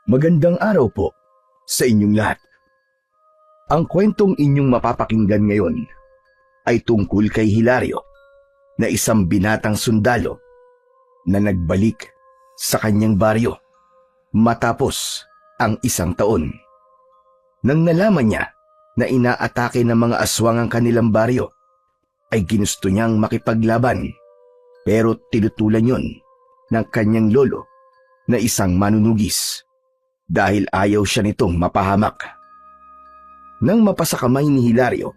Magandang araw po sa inyong lahat. Ang kwentong inyong mapapakinggan ngayon ay tungkol kay Hilario na isang binatang sundalo na nagbalik sa kanyang baryo matapos ang isang taon. Nang nalaman niya na inaatake ng mga aswang ang kanilang baryo, ay ginusto niyang makipaglaban pero tinutulan yon ng kanyang lolo na isang manunugis dahil ayaw siya nitong mapahamak. Nang mapasakamay ni Hilario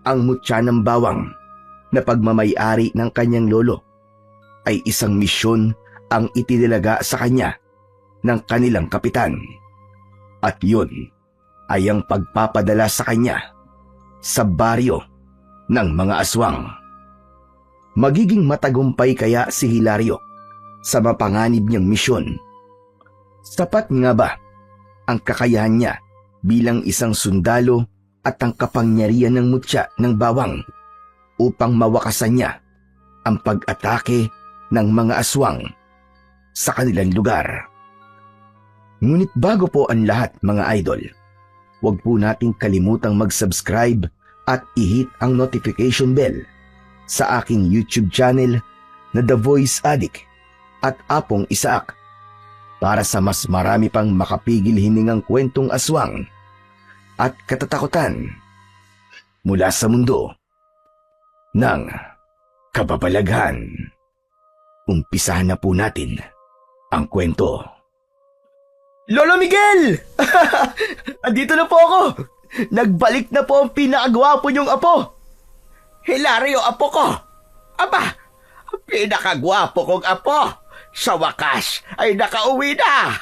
ang mutya ng bawang na pagmamay-ari ng kanyang lolo, ay isang misyon ang itinilaga sa kanya ng kanilang kapitan. At yun ay ang pagpapadala sa kanya sa baryo ng mga aswang. Magiging matagumpay kaya si Hilario sa mapanganib niyang misyon? Sapat nga ba ang kakayahan niya bilang isang sundalo at ang kapangyarihan ng mutya ng bawang upang mawakasan niya ang pag-atake ng mga aswang sa kanilang lugar? Ngunit bago po ang lahat, mga idol, huwag po nating kalimutang mag-subscribe at i-hit ang notification bell sa aking YouTube channel na The Voice Addict at Apong Isaak para sa mas marami pang makapigil hiningang kwentong aswang at katatakutan mula sa mundo ng kababalaghan. Umpisahan na po natin ang kwento. Lolo Miguel! Andito na po ako! Nagbalik na po ang pinakagwapo niyong apo! Hilario, apo ko! Aba, pinakagwapo kong apo! Sa wakas ay nakauwi na!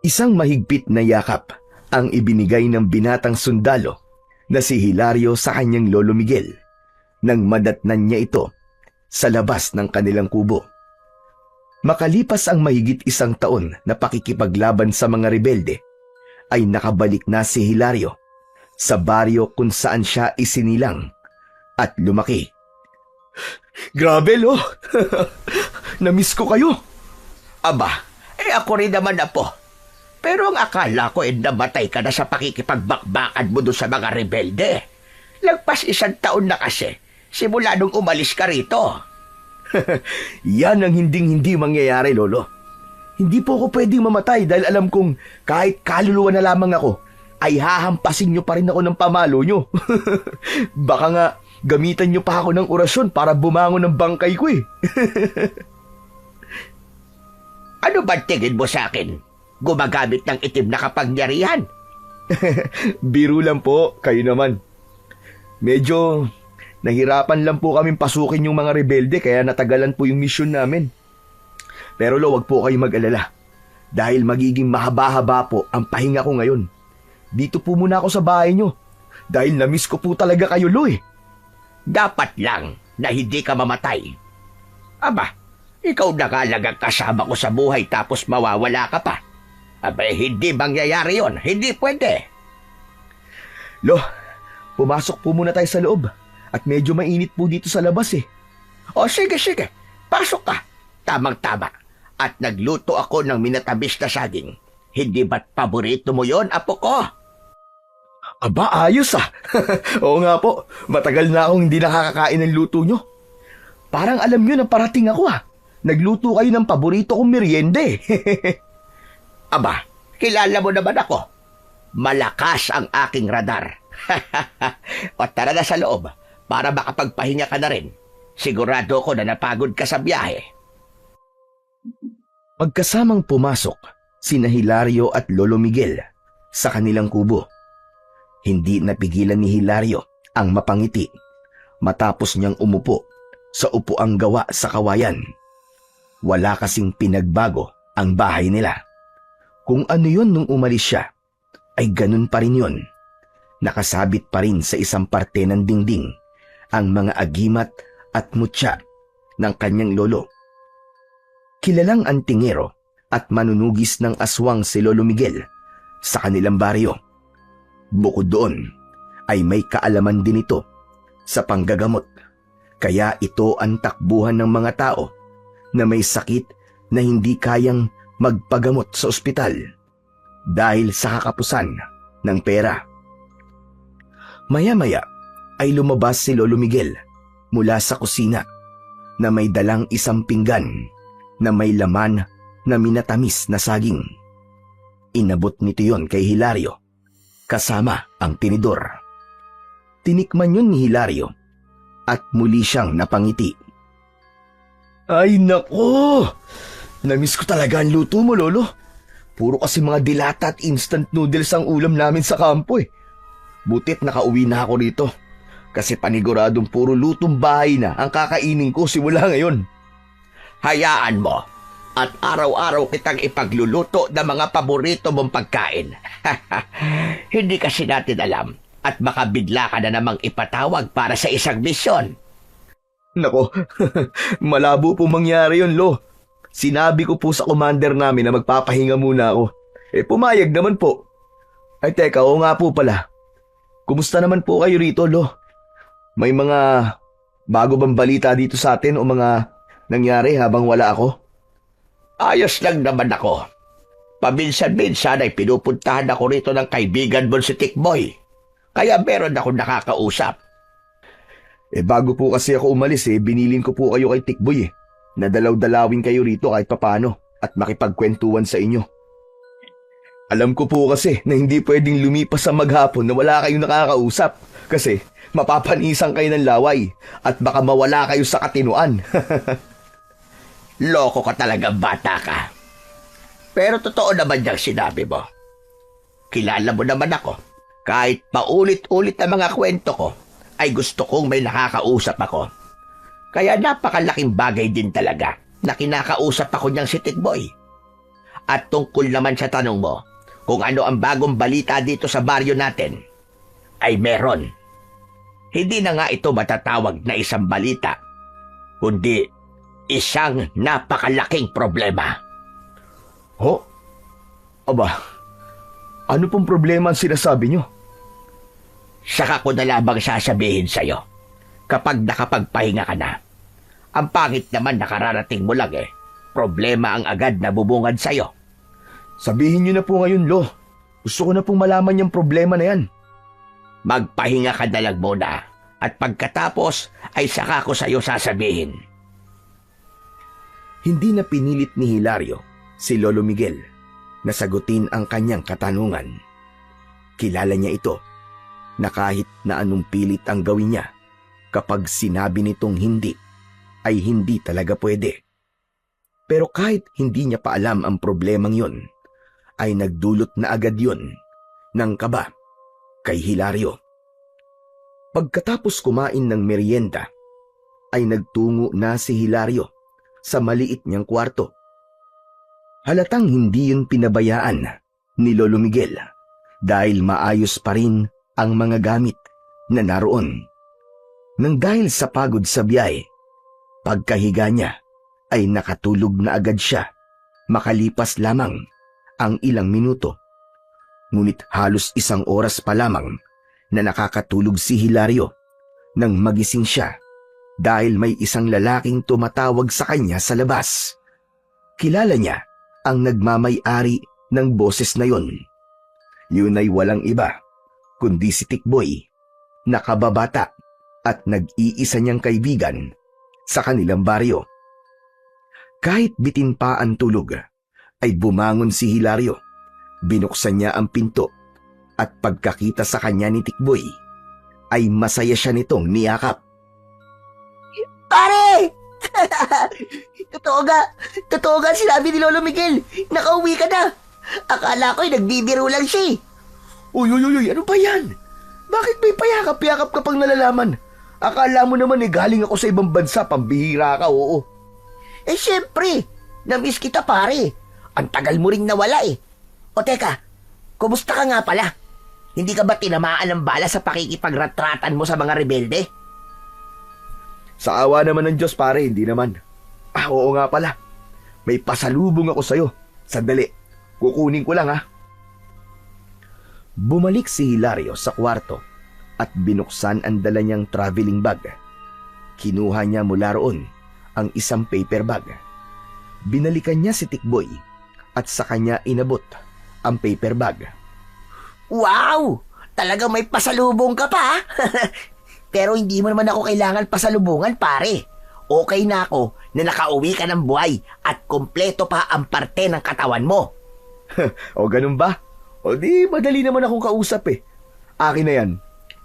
Isang mahigpit na yakap ang ibinigay ng binatang sundalo na si Hilario sa kanyang lolo Miguel nang madatnan niya ito sa labas ng kanilang kubo. Makalipas ang mahigit isang taon na pakikipaglaban sa mga rebelde, ay nakabalik na si Hilario sa baryo kung saan siya isinilang at lumaki. Grabe, lo! Namiss ko kayo. Aba, ako rin naman apo. Pero ang akala ko namatay ka na sa pakikipagbakbakan mo doon sa mga rebelde. Lagpas isang taon na kasi, simula nung umalis ka rito. Yan ang hinding-hindi mangyayari, lolo. Hindi po ako pwedeng mamatay dahil alam kong kahit kaluluwa na lamang ako, ay hahampasin niyo pa rin ako ng pamalo niyo. Baka nga gamitan niyo pa ako ng orasyon para bumangon ng bangkay ko eh. Ano ba tingin mo sa akin? Gumagamit ng itim na kapangyarihan? Biro lang po, kayo naman. Medyo nahirapan lang po kaming pasukin yung mga rebelde kaya natagalan po yung misyon namin. Pero lo, wag po kayo mag-alala. Dahil magiging mahaba-haba po ang pahinga ko ngayon. Dito po muna ako sa bahay nyo. Dahil namiss ko po talaga kayo, lo eh. Dapat lang na hindi ka mamatay. Aba, ikaw na nga lang ang kasama ko sa buhay tapos mawawala ka pa. Aba, hindi mangyayari yon. Hindi pwede. Lo, pumasok po muna tayo sa loob. At medyo mainit po dito sa labas eh. O sige. Pasok ka. Tamang-tama. At nagluto ako ng minatabis na saging. Hindi ba't paborito mo yon, apo ko? Aba, ayos ah. Oo nga po, matagal na akong hindi nakakakain ng luto nyo. Parang alam nyo na parating ako ah. Nagluto kayo ng paborito kong meriende. Aba, kilala mo naman ako. Malakas ang aking radar. O tara na sa loob para makapagpahinga ka na rin. Sigurado ko na napagod ka sa biyahe. Magkasamang pumasok sina Hilario at Lolo Miguel sa kanilang kubo. Hindi napigilan ni Hilario ang mapangiti matapos niyang umupo sa upuang gawa sa kawayan. Wala kasing pinagbago ang bahay nila. Kung ano yun nung umalis siya, ay ganun pa rin yun. Nakasabit pa rin sa isang parte ng dingding ang mga agimat at mutya ng kanyang lolo. Kilalang antingero at manunugis ng aswang si Lolo Miguel sa kanilang baryo. Bukod doon, ay may kaalaman din ito sa panggagamot. Kaya ito ang takbuhan ng mga tao na may sakit na hindi kayang magpagamot sa ospital dahil sa kakapusan ng pera. Maya-maya ay lumabas si Lolo Miguel mula sa kusina na may dalang isang pinggan na may laman na minatamis na saging. Inabot nito yon kay Hilario kasama ang tinidor. Tinikman yun ni Hilario at muli siyang napangiti. Ay nako! Namiss ko talaga ang luto mo, Lolo. Puro kasi mga dilata at instant noodles ang ulam namin sa kampo eh. Butit nakauwi na ako rito. Kasi paniguradong puro lutong bahay na ang kakainin ko simula ngayon. Hayaan mo at araw-araw kitang ipagluluto ng mga paborito mong pagkain. Hindi kasi natin alam at baka bigla ka na namang ipatawag para sa isang misyon. Nako, malabo po mangyari yun, Lo. Sinabi ko po sa commander namin na magpapahinga muna ako. Pumayag naman po. Ay teka, oo nga po pala. Kumusta naman po kayo rito, Lo? May mga bago bang balita dito sa atin o mga nangyari habang wala ako? Ayos lang naman ako. Paminsan-minsan ay pinupuntahan ako rito ng kaibigan mo si Tikboy. Kaya meron akong nakakausap. Bago po kasi ako umalis binilin ko po kayo kay Tikboy Nadalaw-dalawin kayo rito kahit papano at makipagkwentuhan sa inyo. Alam ko po kasi na hindi pwedeng lumipas sa maghapon na wala kayong nakakausap kasi mapapanisan kayo ng laway at baka mawala kayo sa katinuan. Loko ka talaga, bata ka. Pero totoo naman yung sinabi mo. Kilala mo naman ako. Kahit paulit-ulit na mga kwento ko, ay gusto kong may nakakausap ako. Kaya napakalaking bagay din talaga na kinakausap ako niyang si Tikboy. At tungkol naman sa tanong mo, kung ano ang bagong balita dito sa baryo natin, ay meron. Hindi na nga ito matatawag na isang balita, kundi isang napakalaking problema. Ho? Aba, ano pong problema ang sinasabi niyo? Saka ko na lamang sasabihin sa'yo kapag nakapagpahinga ka na. Ang pangit naman nakararating mo lang problema ang agad na bubungad sa'yo. Sabihin niyo na po ngayon, Lo. Gusto ko na pong malaman yung problema na yan. Magpahinga ka na lang muna at pagkatapos ay saka ko sa'yo sasabihin. Hindi na pinilit ni Hilario si Lolo Miguel na sagutin ang kanyang katanungan. Kilala niya ito na kahit na anong pilit ang gawin niya, kapag sinabi nitong hindi, ay hindi talaga pwede. Pero kahit hindi niya pa alam ang problemang yun, ay nagdulot na agad yun ng kaba kay Hilario. Pagkatapos kumain ng merienda, ay nagtungo na si Hilario sa maliit niyang kwarto. Halatang hindi yun pinabayaan ni Lolo Miguel dahil maayos pa rin ang mga gamit na naroon. Nang dahil sa pagod sa biyahe, pagkahiga niya ay nakatulog na agad siya makalipas lamang ang ilang minuto. Ngunit halos isang oras pa lamang na nakakatulog si Hilario nang magising siya dahil may isang lalaking tumatawag sa kanya sa labas. Kilala niya ang nagmamay-ari ng boses na yon. Yun ay walang iba kundi si Tikboy, nakababata at nag-iisa niyang kaibigan sa kanilang baryo. Kahit bitin pa ang tulog, ay bumangon si Hilario. Binuksan niya ang pinto at pagkakita sa kanya ni Tikboy, ay masaya siya nitong niyakap. Pare! Totoo nga sinabi ni Lolo Miguel. Nakauwi ka na. Akala ko'y nagbibiro lang siya. Uy, ano ba yan? Bakit may payakap-yakap ka pang nalalaman? Akala mo naman galing ako sa ibang bansa, pambihira ka, oo. Siyempre, namiss kita pare. Ang tagal mo ring nawala O teka, kumusta ka nga pala? Hindi ka ba tinamaan ng bala sa pakikipagretratan mo sa mga rebelde? Sa awa naman ng Diyos pare, hindi naman. Oo nga pala. May pasalubong ako sa'yo. Sandali, kukunin ko lang ha. Bumalik si Hilario sa kwarto at binuksan ang dala niyang traveling bag. Kinuha niya mula roon ang isang paper bag. Binalikan niya si Tikboy at sa kanya inabot ang paper bag. Wow! Talagang may pasalubong ka pa, ha? Pero hindi mo naman ako kailangan pasalubungan, pare. Okay na ako na nakauwi ka ng buhay at kompleto pa ang parte ng katawan mo. O ganun ba? O di madali naman akong kausap eh. Akin na yan.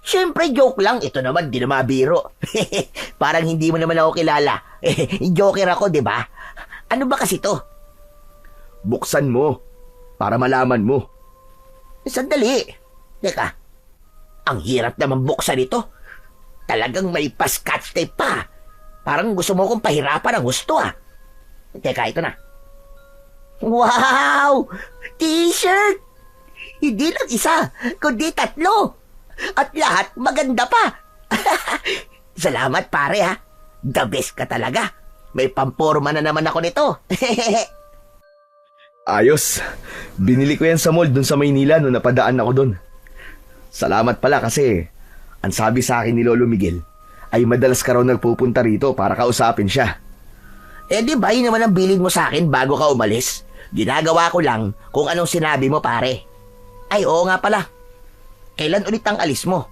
Siyempre, joke lang. Ito naman, di na mabiro. Parang hindi mo naman ako kilala. Joker ako, di ba? Ano ba kasi to? Buksan mo para malaman mo. Sandali. Teka, ang hirap naman buksan ito. Talagang may pa-scotch tape pa. Parang gusto mo kong pahirapan ang gusto, ah. Teka, ito na. Wow! T-shirt! Hindi lang isa, kundi 3. At lahat maganda pa. Salamat, pare, ha. The best ka talaga. May pamporma na naman ako nito. Ayos. Binili ko yan sa mall dun sa Maynila nung napadaan ako dun. Salamat pala kasi ang sabi sa akin ni Lolo Miguel ay madalas ka raw nagpupunta rito para kausapin siya. Di ba yun naman ang bilin mo sa akin bago ka umalis? Ginagawa ko lang kung anong sinabi mo, pare. Ay, oo nga pala. Kailan ulit ang alis mo?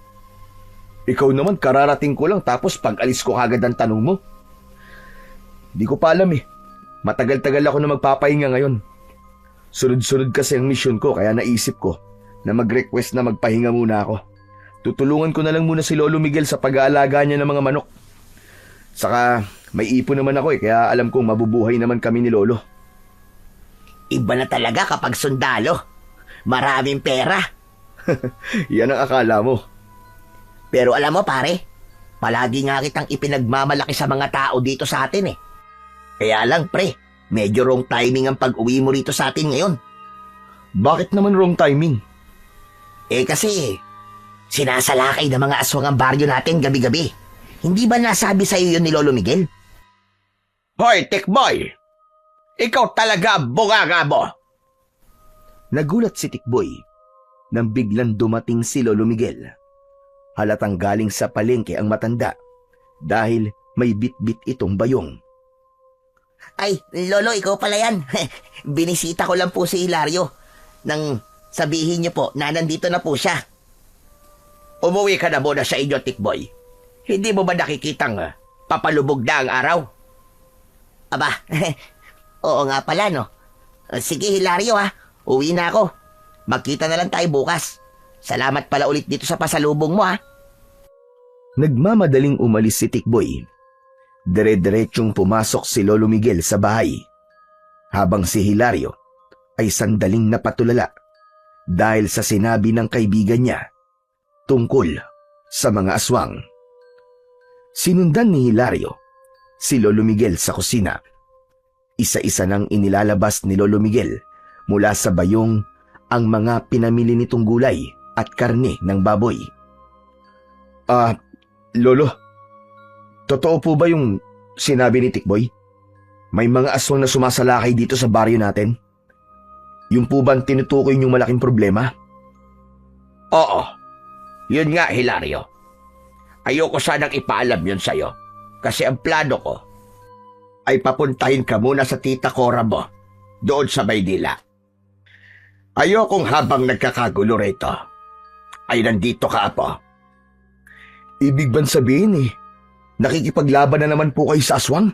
Ikaw naman kararating ko lang tapos pag alis ko kagad ang tanong mo. Di ko pa alam eh. Matagal-tagal ako na magpapahinga ngayon. Sunod-sunod kasi ang misyon ko kaya naisip ko na mag-request na magpahinga muna ako. Tutulungan ko na lang muna si Lolo Miguel sa pag-aalaga niya ng mga manok. Saka may ipon naman ako eh kaya alam kong mabubuhay naman kami ni Lolo. Iba na talaga kapag sundalo. Maraming pera. Yan ang akala mo. Pero alam mo, pare, palagi nga kitang ipinagmamalaki sa mga tao dito sa atin eh. Kaya lang, pre, medyo wrong timing ang pag-uwi mo rito sa atin ngayon. Bakit naman wrong timing? Kasi sinasalakay ng mga aswang ang baryo natin gabi-gabi. Hindi ba nasabi sa iyo yun ni Lolo Miguel? Hoy, Tikboy! Ikaw talaga bunganga mo! Nagulat si Tikboy nang biglang dumating si Lolo Miguel. Halatang galing sa palengke ang matanda dahil may bit-bit itong bayong. Ay, Lolo, ikaw pala yan. Binisita ko lang po si Hilario nang sabihin niyo po na nandito na po siya. Umuwi ka na muna sa inyo, Tikboy. Hindi mo ba nakikitang papalubog na ang araw? Aba, oo nga pala, no? Sige, Hilario, ha. Uwi na ako. Magkita na lang tayo bukas. Salamat pala ulit dito sa pasalubong mo, ha. Nagmamadaling umalis si Tikboy. Dire-diretsong pumasok si Lolo Miguel sa bahay. Habang si Hilario ay sandaling napatulala dahil sa sinabi ng kaibigan niya tungkol sa mga aswang. Sinundan ni Hilario si Lolo Miguel sa kusina. Isa-isa nang inilalabas ni Lolo Miguel mula sa bayong ang mga pinamili nitong gulay at karne ng baboy. Lolo, totoo po ba yung sinabi ni Tikboy? May mga aswang na sumasalakay dito sa baryo natin? Yung po ba ang tinutukoy niyong malaking problema? Oo. Yun nga, Hilario. Ayoko sanang ipaalam yun sa'yo. Kasi ang plano ko ay papuntahin ka muna sa tita Cora mo doon sa Maynila. Ayokong habang nagkakagulo rito ay nandito ka, Apo. Ibig bang sabihin nakikipaglaban na naman po kayo sa aswang?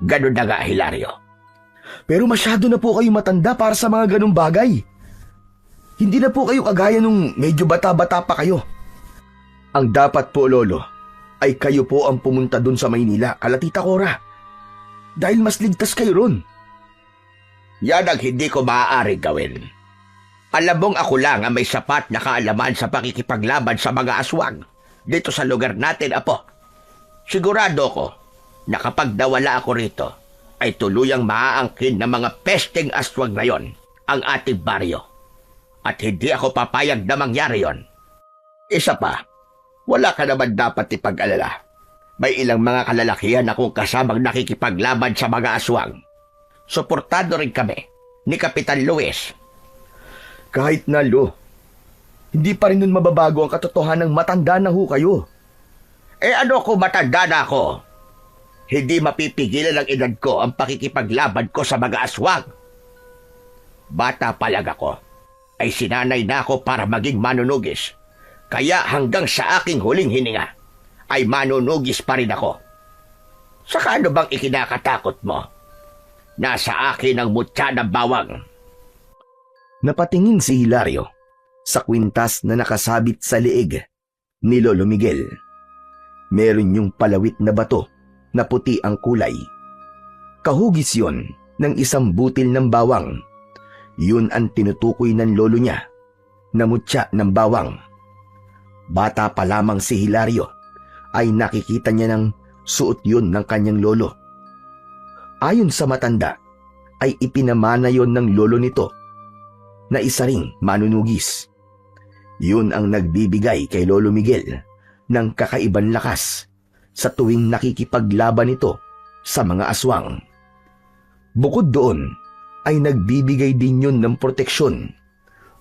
Ganun na nga, Hilario. Pero masyado na po kayo matanda para sa mga ganung bagay. Hindi na po kayo kagaya nung medyo bata-bata pa kayo. Ang dapat po, Lolo, ay kayo po ang pumunta dun sa Maynila, kala Tita Cora. Dahil mas ligtas kayo ron. Yan ang hindi ko maaari gawin. Alam mong ako lang ang may sapat na kaalaman sa pakikipaglaban sa mga aswang dito sa lugar natin, Apo. Sigurado ko na kapag nawala ako rito, ay tuluyang maaangkin ng mga pesteng aswang na yon ang ating baryo. At hindi ako papayag na mangyari yon. Isa pa, wala ka naman dapat ipag-alala. May ilang mga kalalakihan akong kasamang nakikipaglaban sa mga aswang. Suportado rin kami ni Kapitan Luis. Kahit na, Lo, hindi pa rin nun mababago ang katotohanan ng matanda na ho kayo. Ano kung matanda na ako? Hindi mapipigilan ng edad ko ang pakikipaglaban ko sa mga aswang. Bata palag ako, ay sinanay na ako para maging manunugis. Kaya hanggang sa aking huling hininga, ay manunugis pa rin ako. Saka ano bang ikinakatakot mo? Nasa akin ang mutya ng bawang. Napatingin si Hilario sa kwintas na nakasabit sa leeg ni Lolo Miguel. Meron yung palawit na bato na puti ang kulay. Kahugis yon ng isang butil ng bawang. Yun ang tinutukoy ng lolo niya na mutya ng bawang. Bata pa lamang si Hilario ay nakikita niya ng suot yun ng kanyang lolo. Ayon sa matanda ay ipinamana yon ng lolo nito na isa ring manunugis. Yun ang nagbibigay kay Lolo Miguel ng kakaibang lakas sa tuwing nakikipaglaban ito sa mga aswang. Bukod doon ay nagbibigay din yun ng proteksyon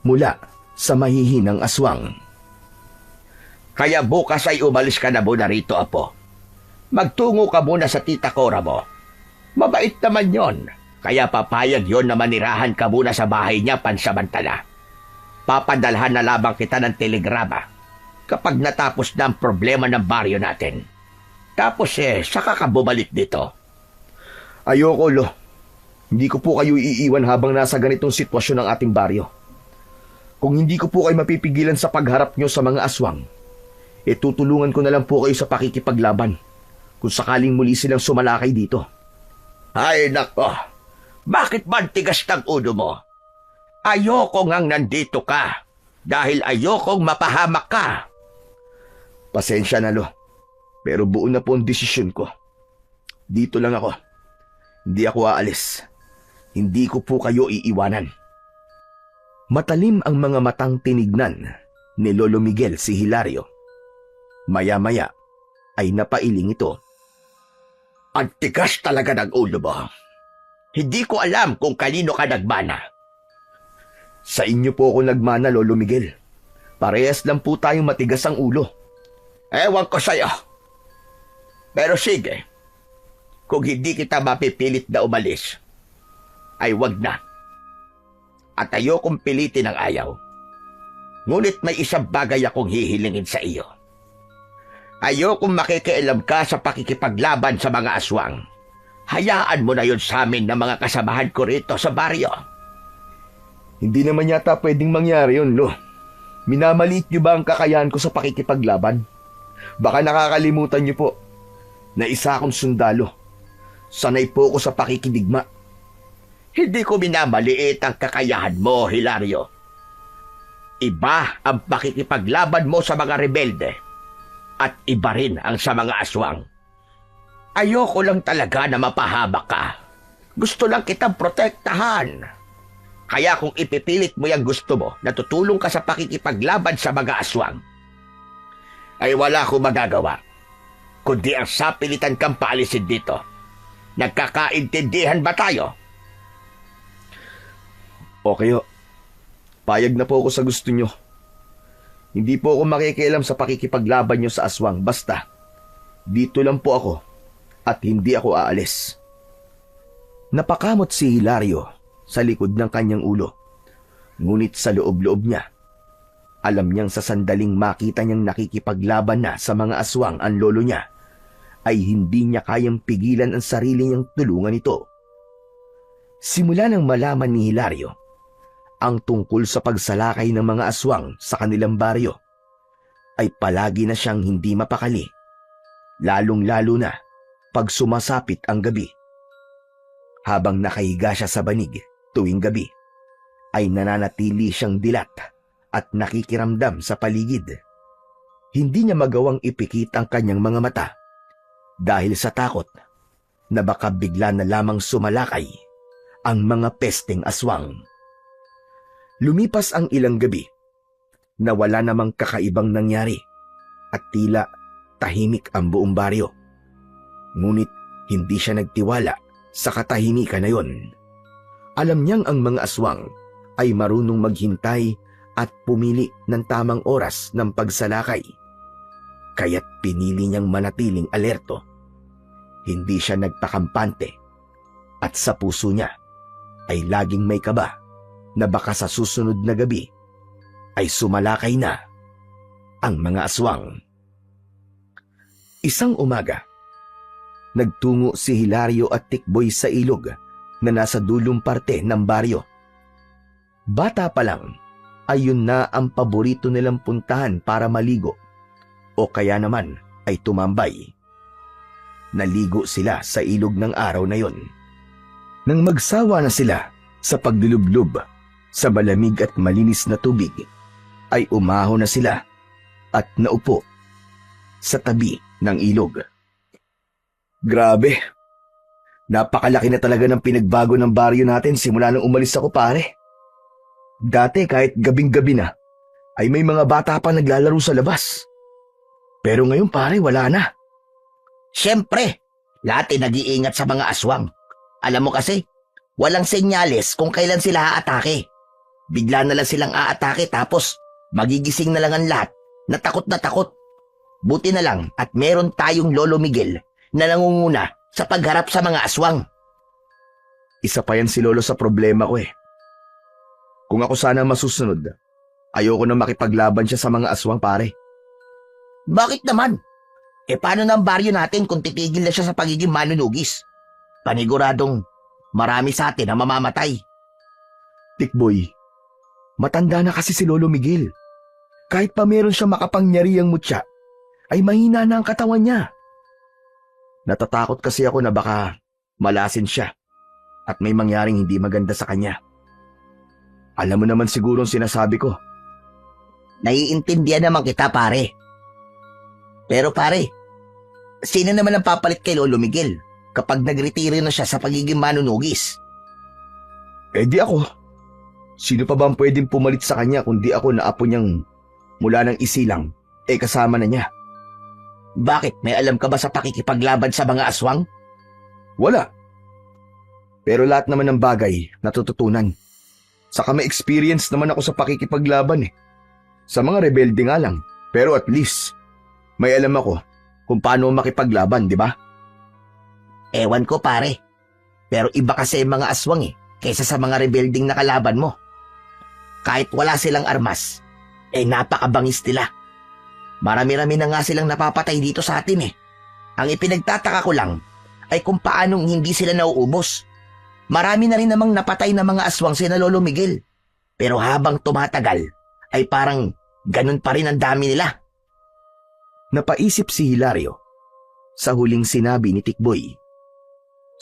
mula sa mahihinang aswang. Kaya bukas ay umalis ka na muna rito, Apo. Magtungo ka muna sa tita Cora mo. Mabait naman yon, kaya papayag yon na manirahan ka muna sa bahay niya pansamantala. Papadalhan na lamang kita ng telegrama kapag natapos na ang problema ng baryo natin. Tapos saka ka bumalik dito. Ayoko, Lo. Hindi ko po kayo iiwan habang nasa ganitong sitwasyon ng ating baryo. Kung hindi ko po kayo mapipigilan sa pagharap nyo sa mga aswang, tutulungan ko na lang po kayo sa pakikipaglaban kung sakaling muli silang sumalakay dito. Ay nako, bakit ba ang tigas ng ulo mo? Ayoko ngang nandito ka dahil ayokong mapahamak ka. Pasensya na, Lo. Pero buo na po ang desisyon ko. Dito lang ako. Hindi ako aalis. Hindi ko po kayo iiwanan. Matalim ang mga matang tinignan ni Lolo Miguel si Hilario. Maya-maya ay napailing ito. Ang tigas talaga ng ulo mo. Hindi ko alam kung kanino ka nagmana. Sa inyo po ako nagmana, Lolo Miguel. Parehas lang po tayong matigas ang ulo. Ewan ko sa'yo. Pero sige, kung hindi kita mapipilit na umalis, ay wag na. At ayokong pilitin ang ayaw. Ngunit may isang bagay akong hihilingin sa iyo. Ayokong makikialam ka sa pakikipaglaban sa mga aswang. Hayaan mo na yun sa amin ng mga kasamahan ko rito sa baryo. Hindi naman yata pwedeng mangyari yun, Lo. Minamaliit niyo ba ang kakayahan ko sa pakikipaglaban? Baka nakakalimutan niyo po na isa akong sundalo. Sanay po ako sa pakikidigma. Hindi ko minamaliit ang kakayahan mo, Hilario. Iba ang pakikipaglaban mo sa mga rebelde at iba rin ang sa mga aswang. Ayoko lang talaga na mapahamak ka. Gusto lang kitang protektahan. Kaya kung ipipilit mo yung gusto mo na tutulong ka sa pakikipaglaban sa mga aswang, ay wala akong magagawa, kundi ang sapilitan kang paalisin dito. Nagkakaintindihan ba tayo? Okay ho. Payag na po ako sa gusto nyo. Hindi po ako makikialam sa pakikipaglaban nyo sa aswang. Basta, dito lang po ako at hindi ako aalis. Napakamot si Hilario sa likod ng kanyang ulo. Ngunit sa loob-loob niya, alam niyang sa sandaling makita niyang nakikipaglaban na sa mga aswang ang lolo niya, ay hindi niya kayang pigilan ang sarili niyang tulungan ito. Simula nang malaman ni Hilario ang tungkol sa pagsalakay ng mga aswang sa kanilang baryo, ay palagi na siyang hindi mapakali, lalong-lalo na pag sumasapit ang gabi. Habang nakahiga siya sa banig tuwing gabi, ay nananatili siyang dilat at nakikiramdam sa paligid. Hindi niya magawang ipikit ang kanyang mga mata dahil sa takot na baka bigla na lamang sumalakay ang mga pesteng aswang. Lumipas ang ilang gabi na wala namang kakaibang nangyari at tila tahimik ang buong baryo. Ngunit hindi siya nagtiwala sa katahimikan na yon. Alam niyang ang mga aswang ay marunong maghintay at pumili ng tamang oras ng pagsalakay. Kaya't pinili niyang manatiling alerto. Hindi siya nagpakampante at sa puso niya ay laging may kaba na baka sa susunod na gabi ay sumalakay na ang mga aswang. Isang umaga, nagtungo si Hilario at Tikboy sa ilog na nasa dulong parte ng baryo. Bata pa lang, ayun na ang paborito nilang puntahan para maligo o kaya naman ay tumambay. Naligo sila sa ilog ng araw na yon. Nang magsawa na sila sa paglulublob sa malamig at malinis na tubig, ay umahon na sila at naupo sa tabi ng ilog. Grabe, napakalaki na talaga ng pinagbago ng baryo natin simula nang umalis ako, pare. Dati kahit gabing-gabi na, ay may mga bata pa naglalaro sa labas. Pero ngayon, pare, wala na. Siyempre, lahat ay nag-iingat sa mga aswang. Alam mo kasi, walang senyales kung kailan sila aatake. Bigla na lang silang aatake tapos magigising na lang ang lahat na takot na takot. Buti na lang at meron tayong Lolo Miguel na nangunguna sa pagharap sa mga aswang. Isa pa yan si Lolo sa problema ko eh. Kung ako sana masusunod, ayoko na makipaglaban siya sa mga aswang, pare. Bakit naman? Paano na ang baryo natin kung titigil na siya sa pagiging manunugis? Paniguradong marami sa atin ang mamamatay. Tikboy, matanda na kasi si Lolo Miguel. Kahit pa meron siya makapangyarihang mutya, ay mahina na ang katawan niya. Natatakot kasi ako na baka malasin siya at may mangyaring hindi maganda sa kanya. Alam mo naman siguro ang sinasabi ko. Naiintindihan naman kita, pare. Pero pare, sino naman ang papalit kay Lolo Miguel kapag nagretiro na siya sa pagiging manunugis? Eh di ako. Sino pa ba ang pwedeng pumalit sa kanya kundi ako na apo niyang mula ng isilang, kasama na niya? Bakit? May alam ka ba sa pakikipaglaban sa mga aswang? Wala. Pero lahat naman ng bagay natututunan. Saka may experience naman ako sa pakikipaglaban eh. Sa mga rebelde nga lang. Pero at least, may alam ako kung paano makipaglaban, di ba? Ewan ko, pare. Pero iba kasi ang mga aswang kaysa sa mga rebelding nakalaban mo. Kahit wala silang armas, napakabangis nila. Marami-rami na nga silang napapatay dito sa atin. Ang ipinagtataka ko lang ay kung paanong hindi sila nauubos. Marami na rin namang napatay na mga aswang sina Lolo Miguel. Pero habang tumatagal, ay parang ganun pa rin ang dami nila. Napaisip si Hilario sa huling sinabi ni Tikboy.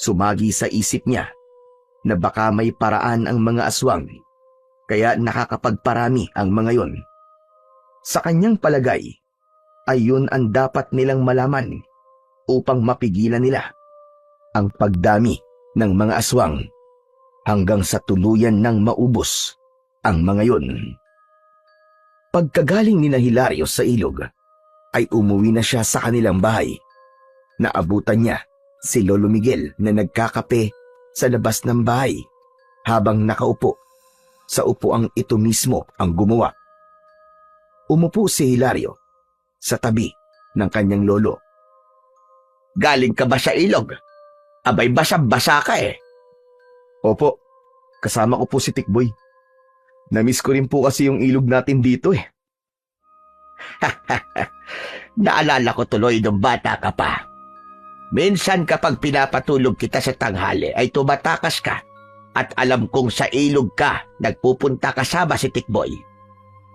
Sumagi sa isip niya na baka may paraan ang mga aswang, kaya nakakapagparami ang mga yon. Sa kanyang palagay, ay yun ang dapat nilang malaman upang mapigilan nila ang pagdami ng mga aswang hanggang sa tuluyan ng maubos ang mga yon. Pagkagaling ni Hilario sa ilog, ay umuwi na siya sa kanilang bahay. Naabutan niya si Lolo Miguel na nagkakape sa labas ng bahay habang nakaupo sa upuang ito mismo ang gumawa. Umupo si Hilario sa tabi ng kanyang lolo. Galing ka ba sa ilog? Abay basa-basa ka Opo, kasama ko po si Tikboy. Namiss ko rin po kasi yung ilog natin dito Naalala ko tuloy nung bata ka pa. Minsan kapag pinapatulog kita sa tanghali ay tumatakas ka at alam kong sa ilog ka nagpupunta kasama si Tikboy.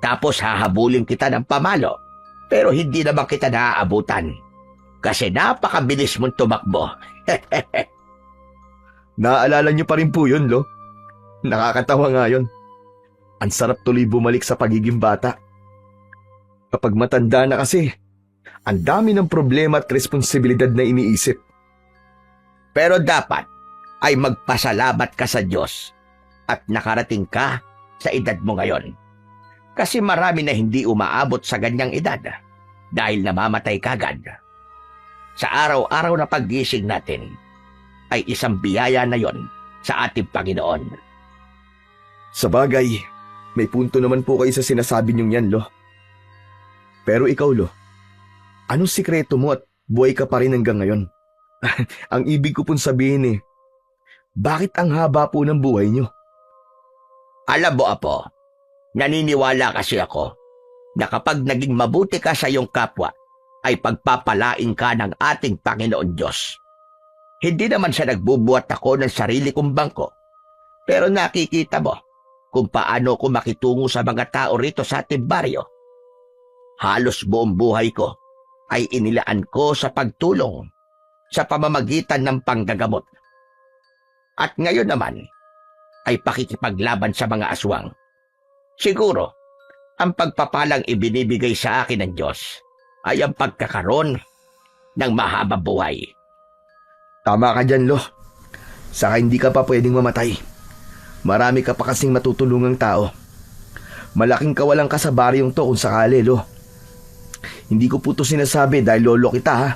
Tapos hahabulin kita ng pamalo pero hindi naman kita naaabutan kasi napakabilis mong tumakbo. Naaalala niyo pa rin po yun, Lo. Nakakatawa nga yun. Ang sarap tuloy bumalik sa pagiging bata. Kapag matanda na kasi, ang dami ng problema at responsibilidad na iniisip. Pero dapat ay magpasalamat ka sa Diyos at nakarating ka sa edad mo ngayon. Kasi marami na hindi umaabot sa ganyang edad dahil namamatay kagad. Sa araw-araw na paggising natin ay isang biyaya na yon sa ating Panginoon. Sa bagay, may punto naman po kayo sa sinasabi niyong yan, Lo. Pero ikaw, Lo, anong sikreto mo at buhay ka pa rin hanggang ngayon? Ang ibig ko pong sabihin bakit ang haba po ng buhay niyo? Alam mo, Apo, naniniwala kasi ako na kapag naging mabuti ka sa iyong kapwa, ay pagpapalain ka ng ating Panginoon Diyos. Hindi naman siya nagbubuhat ako ng sarili kong bangko, pero nakikita mo kung paano ko makitungo sa mga tao rito sa ating baryo. Halos buong buhay ko ay inilaan ko sa pagtulong sa pamamagitan ng panggagamot. At ngayon naman ay pakikipaglaban sa mga aswang. Siguro, ang pagpapalang ibinibigay sa akin ng Diyos ay ang pagkakaroon ng mahabang buhay. Tama ka dyan, Lo. Saka hindi ka pa pwedeng mamatay. Marami ka pa kasing matutulungang tao. Malaking kawalan ka sa baryong to kung sakali, Lo. Hindi ko po to sinasabi dahil lolo kita, ha.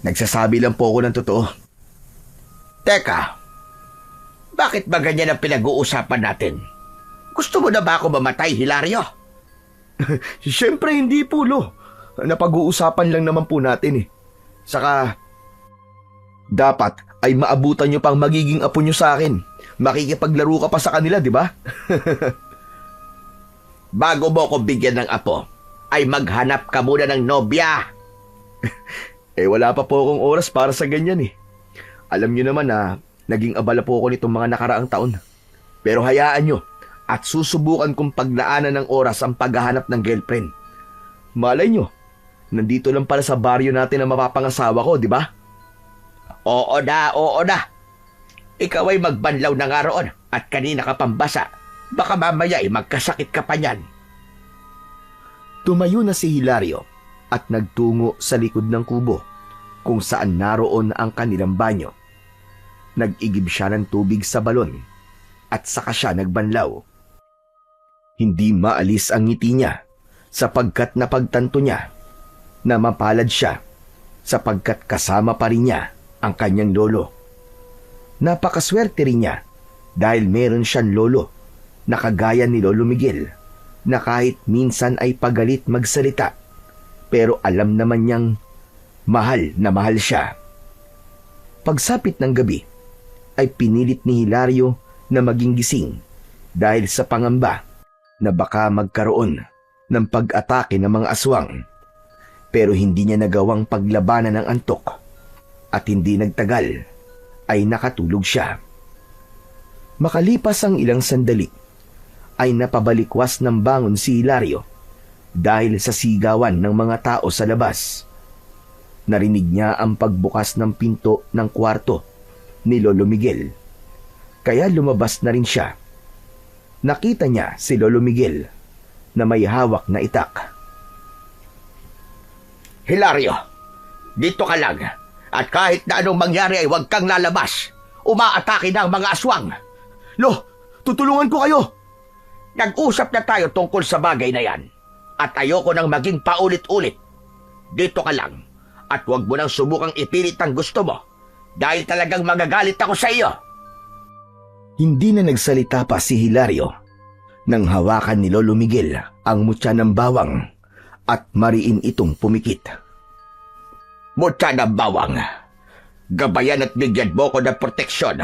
Nagsasabi lang po ako ng totoo. Teka, bakit ba ganyan ang pinag-uusapan natin? Gusto mo na ba ako mamatay, Hilario? Siyempre hindi po, Lo. Napag-uusapan lang naman po natin, eh. Saka, dapat ay maabutan nyo pang magiging apo nyo sa akin. Makikipaglaro ka pa sa kanila, di ba? Bago mo ko bigyan ng apo, ay maghanap ka muna ng nobya. Wala pa po akong oras para sa ganyan, eh. Alam nyo naman na naging abala po ako nitong mga nakaraang taon. Pero hayaan nyo at susubukan kong paglaanan ng oras ang paghahanap ng girlfriend. Malay nyo, nandito lang pala sa baryo natin ang mapapangasawa ko, di ba? Oo na. Ikaw ay magbanlaw na nga roon at kanina ka pambasa. Baka mamaya ay magkasakit ka pa niyan. Tumayo na si Hilario at nagtungo sa likod ng kubo kung saan naroon ang kanilang banyo. Nag-igib siya ng tubig sa balon at saka siya nagbanlaw. Hindi maalis ang ngiti niya sapagkat napagtanto niya na mapalad siya sapagkat kasama pa rin niya ang kanyang lolo. Napakaswerte rin niya dahil meron siyang lolo na kagaya ni Lolo Miguel na kahit minsan ay pagalit magsalita pero alam naman niyang mahal na mahal siya. Pagsapit ng gabi ay pinilit ni Hilario na maging gising dahil sa pangamba na baka magkaroon ng pag-atake ng mga aswang. Pero hindi niya nagawang paglabanan ng antok at hindi nagtagal ay nakatulog siya. Makalipas ang ilang sandali ay napabalikwas ng bangon si Hilario dahil sa sigawan ng mga tao sa labas. Narinig niya ang pagbukas ng pinto ng kwarto ni Lolo Miguel. Kaya lumabas na rin siya. Nakita niya si Lolo Miguel na may hawak na itak. Hilario, dito ka lang. At kahit na anong mangyari ay huwag kang lalabas. Umaatake na ang mga aswang. Lo, tutulungan ko kayo! Nag-usap na tayo tungkol sa bagay na yan. At ayoko nang maging paulit-ulit. Dito ka lang. At huwag mo nang subukang ipilit ang gusto mo. Dahil talagang magagalit ako sa iyo. Hindi na nagsalita pa si Hilario nang hawakan ni Lolo Miguel ang mutya ng bawang at mariin itong pumikit. Mutya ng bawang. Gabayan at bigyan mo ko ng proteksyon.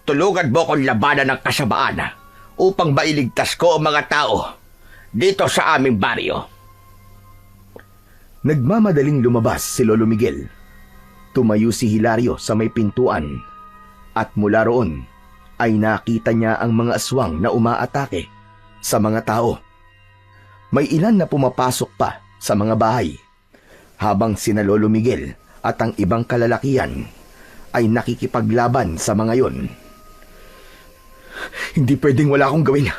Tulungan mo kong labanan ng kasamaan upang mailigtas ko ang mga tao dito sa aming baryo. Nagmamadaling lumabas si Lolo Miguel. Tumayo si Hilario sa may pintuan at mula roon ay nakita niya ang mga aswang na umaatake sa mga tao. May ilan na pumapasok pa sa mga bahay habang sina Lolo Miguel at ang ibang kalalakihan ay nakikipaglaban sa mga yon. Hindi pwedeng wala akong gawin.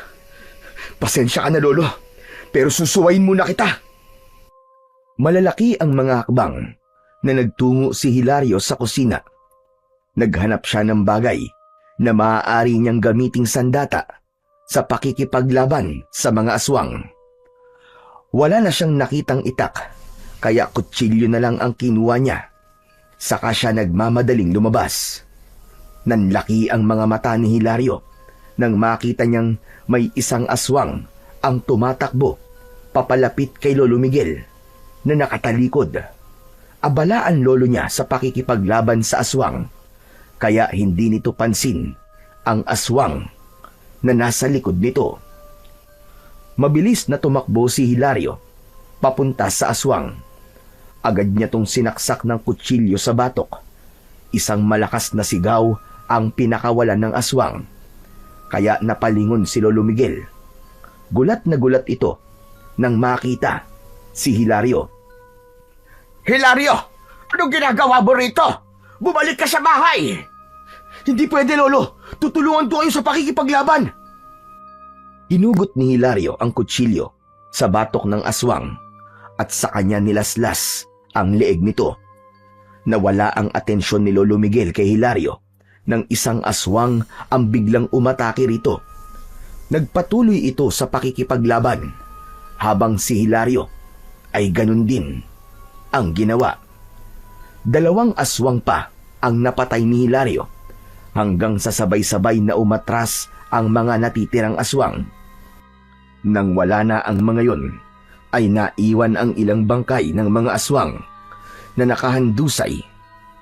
Pasensya ka na, Lolo, pero susuwayin muna kita. Malalaki ang mga hakbang na nagtungo si Hilario sa kusina. Naghanap siya ng bagay na maaari niyang gamiting sandata sa pakikipaglaban sa mga aswang. Wala na siyang nakitang itak, kaya kutsilyo na lang ang kinuha niya. Saka siya nagmamadaling lumabas. Nanlaki ang mga mata ni Hilario nang makita niyang may isang aswang ang tumatakbo papalapit kay Lolo Miguel na nakatalikod. Abala ang lolo niya sa pakikipaglaban sa aswang, kaya hindi nito pansin ang aswang na nasa likod nito. Mabilis na tumakbo si Hilario papunta sa aswang. Agad niya tong sinaksak ng kutsilyo sa batok. Isang malakas na sigaw ang pinakawalan ng aswang. Kaya napalingon si Lolo Miguel. Gulat na gulat ito nang makita si Hilario. Hilario! Anong ginagawa mo rito? Bumalik ka sa bahay! Hindi pwede, Lolo! Tutulungan ko kayo sa pakikipaglaban! Hinugot ni Hilario ang kutsilyo sa batok ng aswang at sa kanya nilaslas ang leeg nito. Nawala ang atensyon ni Lolo Miguel kay Hilario nang isang aswang ang biglang umatake rito. Nagpatuloy ito sa pakikipaglaban habang si Hilario ay ganun din ang ginawa. 2 aswang pa ang napatay ni Hilario hanggang sa sabay-sabay na umatras ang mga natitirang aswang. Nang wala na ang mga yon, ay naiwan ang ilang bangkay ng mga aswang na nakahandusay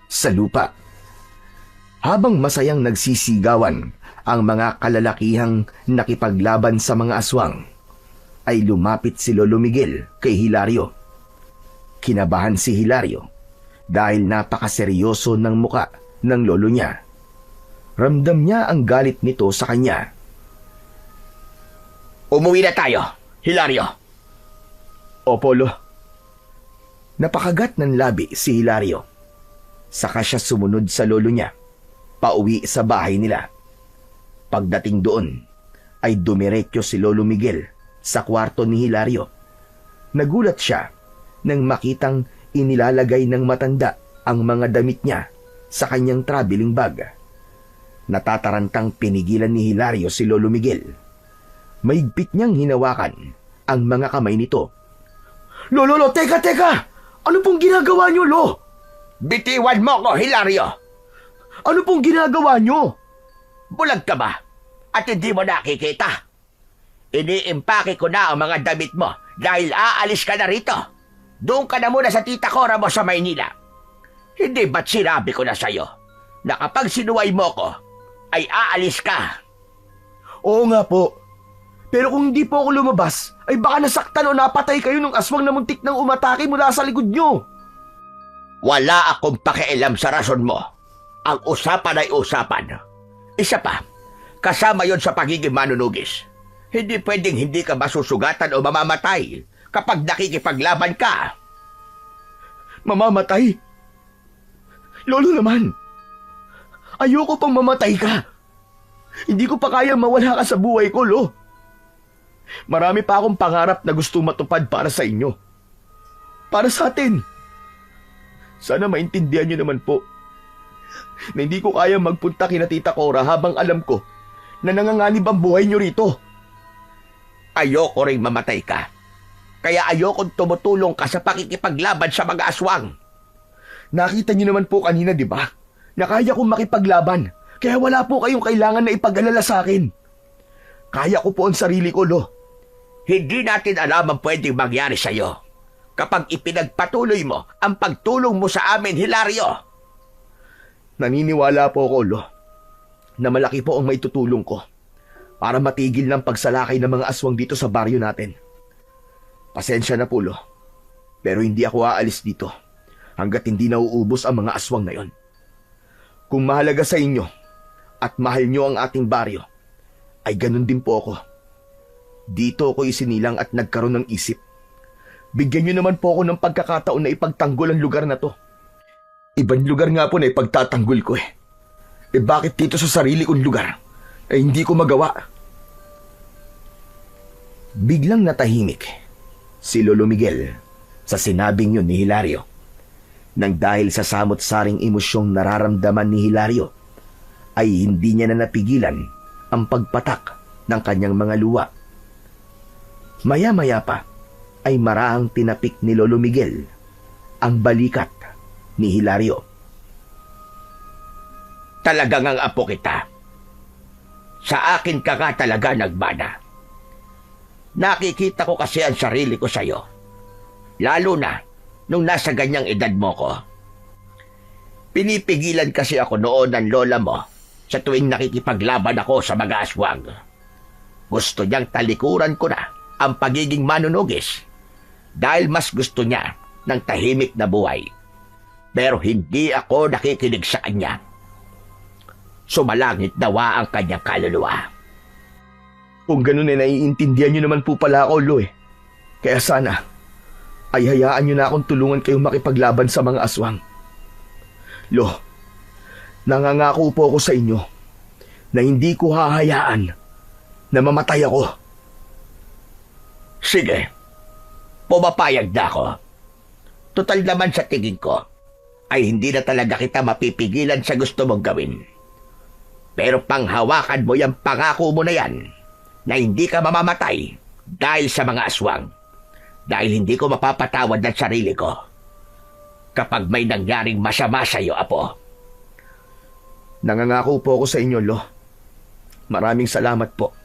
sa lupa. Habang masayang nagsisigawan ang mga kalalakihang nakipaglaban sa mga aswang, ay lumapit si Lolo Miguel kay Hilario. Kinabahan si Hilario dahil napakaseryoso ng muka ng lolo niya. Ramdam niya ang galit nito sa kanya. Umuwi na tayo, Hilario. Opo, Lo. Napakagat ng labi si Hilario. Saka siya sumunod sa lolo niya, pauwi sa bahay nila. Pagdating doon, ay dumiretso si Lolo Miguel sa kwarto ni Hilario. Nagulat siya nang makitang inilalagay ng matanda ang mga damit niya sa kanyang traveling bag. Natatarantang pinigilan ni Hilario si Lolo Miguel. Maigpit niyang hinawakan ang mga kamay nito. Lolo, teka! Ano pong ginagawa niyo, Lo? Bitiwan mo ko, Hilario! Ano pong ginagawa niyo? Bulag ka ba? At hindi mo nakikita? Iniimpake ko na ang mga damit mo dahil aalis ka na rito. Doon ka na muna sa tita Cora mo sa Maynila. Hindi ba't sinabi ko na sa'yo na kapag sinuway mo ko, ay aalis ka? Oo nga po. Pero kung hindi po ako lumabas, ay baka nasaktan o napatay kayo ng aswang na muntik nang umatake mula sa likod nyo. Wala akong pakialam sa rason mo. Ang usapan ay usapan. Isa pa, kasama yon sa pagiging manunugis. Hindi pwedeng hindi ka masusugatan o mamamatay kapag nakikipaglaban ka. Mamamatay? Lolo naman, ayoko pang mamatay ka. Hindi ko pa kaya mawala ka sa buhay ko, Lo. Marami pa akong pangarap na gusto matupad para sa inyo. Para sa atin. Sana maintindihan niyo naman po na hindi ko kaya magpunta kina Tita Cora habang alam ko na nanganganib ang buhay niyo rito. Ayoko ring mamatay ka. Kaya ayokong tumutulong ka sa pakikipaglaban sa mga aswang. Nakita niyo naman po kanina, di ba? Na kaya kong makipaglaban. Kaya wala po kayong kailangan na ipag-alala sa akin. Kaya ko po ang sarili ko, Lo. Hindi natin alam ang pwedeng mangyari sa'yo kapag ipinagpatuloy mo ang pagtulong mo sa amin, Hilario. Naniniwala po ako, Lo, na malaki po ang maitutulong ko para matigil ng pagsalakay ng mga aswang dito sa baryo natin. Pasensya na po, Lo, pero hindi ako aalis dito hanggat hindi nauubos ang mga aswang na yon. Kung mahalaga sa inyo at mahal nyo ang ating baryo, ay ganun din po ako. Dito ako isinilang at nagkaroon ng isip. Bigyan nyo naman po ako ng pagkakataon na ipagtanggol ang lugar na to. Ibang lugar nga po na ipagtatanggol ko eh. Bakit dito sa sarili kong lugar ay hindi ko magawa? Biglang natahimik si Lolo Miguel sa sinabing yun ni Hilario. Nang dahil sa samot-saring emosyong nararamdaman ni Hilario, ay hindi niya na napigilan ang pagpatak ng kanyang mga luha. Maya-maya pa ay marahang tinapik ni Lolo Miguel ang balikat ni Hilario. Talagang ang apo kita. Sa akin ka nga talaga nagmana. Nakikita ko kasi ang sarili ko sa'yo. Lalo na nung nasa ganyang edad mo ko. Pinipigilan kasi ako noon ng lola mo sa tuwing nakikipaglaban ako sa mga aswang. Gusto niyang talikuran ko na ang pagiging manunugis dahil mas gusto niya ng tahimik na buhay. Pero hindi ako nakikinig sa kanya. Sumalangit nawa ang kanyang kaluluwa. Kung ganun naiintindihan niyo naman po pala ako, Lo Kaya sana, ay hayaan niyo na akong tulungan kayong makipaglaban sa mga aswang. Lo, nangangako po ako sa inyo na hindi ko hahayaan na mamatay ako. Sige, pumapayag na ako. Total naman sa tingin ko, ay hindi na talaga kita mapipigilan sa gusto mong gawin. Pero panghawakan mo yung pangako mo na yan, na hindi ka mamamatay dahil sa mga aswang. Dahil hindi ko mapapatawad ng sarili ko kapag may nangyaring masama sa iyo, Apo. Nangangako po ako sa inyo, Lo. Maraming salamat po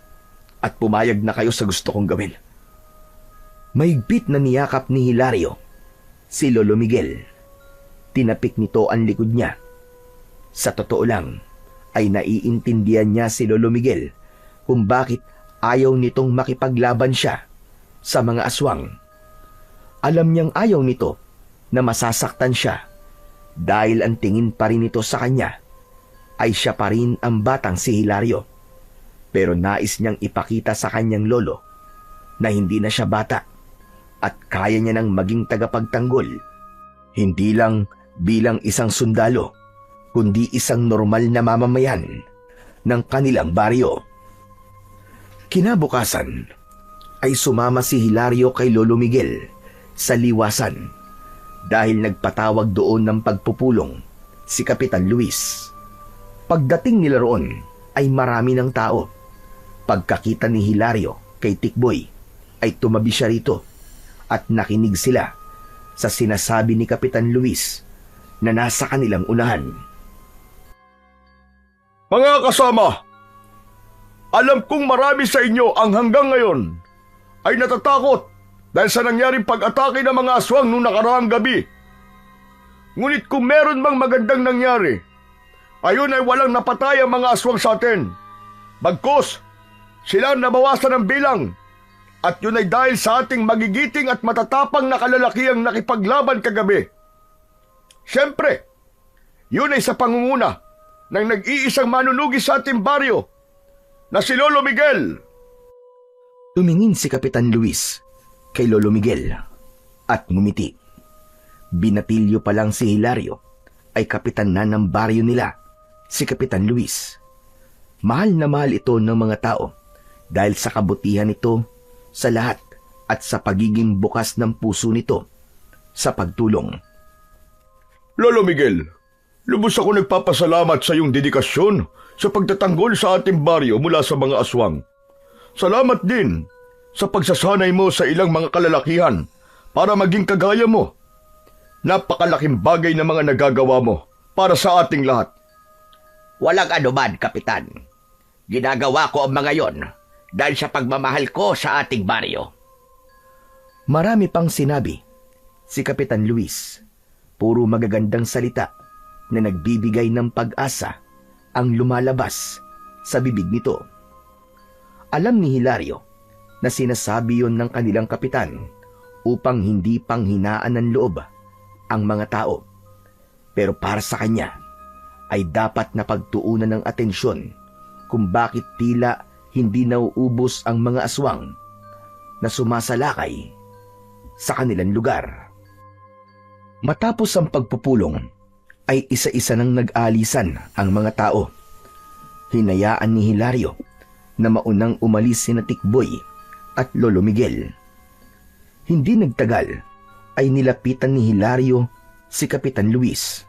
at pumayag na kayo sa gusto kong gawin. Mahigpit na niyakap ni Hilario si Lolo Miguel. Tinapik nito ang likod niya. Sa totoo lang, ay naiintindihan niya si Lolo Miguel kung bakit ayaw nitong makipaglaban siya sa mga aswang. Alam niyang ayaw nito na masasaktan siya dahil ang tingin pa rin nito sa kanya ay siya pa rin ang batang si Hilario. Pero nais niyang ipakita sa kanyang lolo na hindi na siya bata at kaya niya nang maging tagapagtanggol. Hindi lang bilang isang sundalo, kundi isang normal na mamamayan ng kanilang baryo. Kinabukasan ay sumama si Hilario kay Lolo Miguel sa liwasan dahil nagpatawag doon ng pagpupulong si Kapitan Luis. Pagdating nila roon ay marami ng tao. Pagkakita ni Hilario kay Tikboy ay tumabi siya rito at nakinig sila sa sinasabi ni Kapitan Luis na nasa kanilang unahan. Mga kasama, alam kong marami sa inyo ang hanggang ngayon ay natatakot dahil sa nangyaring pag-atake ng mga aswang noong nakaraang gabi. Ngunit kung meron mang magandang nangyari, ayon ay walang napatay ang mga aswang sa atin. Bagkus, sila ang nabawasan ng bilang at yun ay dahil sa ating magigiting at matatapang na kalalakihang nakipaglaban kagabi. Siyempre, yun ay sa pangunguna ng nag-iisang manunugis sa ating baryo na si Lolo Miguel. Tumingin si Kapitan Luis kay Lolo Miguel at ngumiti. Binatilyo pa lang si Hilario ay kapitan na ng baryo nila, si Kapitan Luis. Mahal na mahal ito ng mga tao dahil sa kabutihan nito sa lahat at sa pagiging bukas ng puso nito sa pagtulong. Lolo Miguel, lubos ako nagpapasalamat sa iyong dedikasyon sa pagtatanggol sa ating baryo mula sa mga aswang. Salamat din sa pagsasanay mo sa ilang mga kalalakihan para maging kagaya mo. Napakalaking bagay na mga nagagawa mo para sa ating lahat. Walang anuman, Kapitan. Ginagawa ko ang mga yon dahil sa pagmamahal ko sa ating baryo. Marami pang sinabi si Kapitan Luis. Puro magagandang salita na nagbibigay ng pag-asa ang lumalabas sa bibig nito. Alam ni Hilario na sinasabi yon ng kanilang kapitan upang hindi panghinaan ng loob ang mga tao. Pero para sa kanya ay dapat na pagtuunan ng atensyon kung bakit tila hindi nauubos ang mga aswang na sumasalakay sa kanilang lugar. Matapos ang pagpupulong, ay isa-isa nang nag-alisan ang mga tao. Hinayaan ni Hilario na maunang umalis sina Tikboy at Lolo Miguel. Hindi nagtagal ay nilapitan ni Hilario si Kapitan Luis.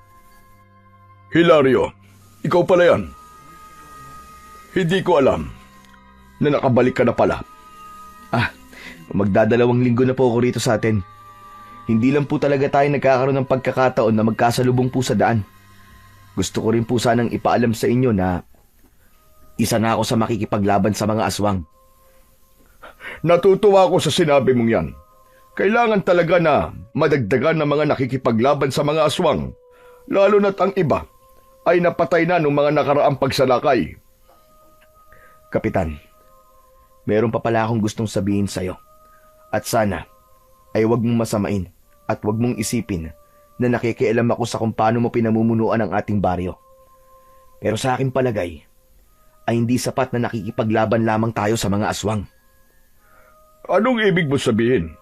Hilario, ikaw pala yan. Hindi ko alam na nakabalik ka na pala. Magdadalawang linggo na po ako rito sa atin. Hindi lang po talaga tayo nagkakaroon ng pagkakataon na magkasalubong po sa daan. Gusto ko rin po sanang ipaalam sa inyo na isa na ako sa makikipaglaban sa mga aswang. Natutuwa ako sa sinabi mong yan. Kailangan talaga na madagdagan ng mga nakikipaglaban sa mga aswang, lalo na't ang iba ay napatay na ng mga nakaraang pagsalakay. Kapitan, Meron pa pala akong gustong sabihin sa'yo. At sana ay wag mong masamain at wag mong isipin na nakikialam ako sa kung paano mo pinamumunuan ang ating baryo. Pero sa aking palagay, ay hindi sapat na nakikipaglaban lamang tayo sa mga aswang. Anong ibig mo sabihin?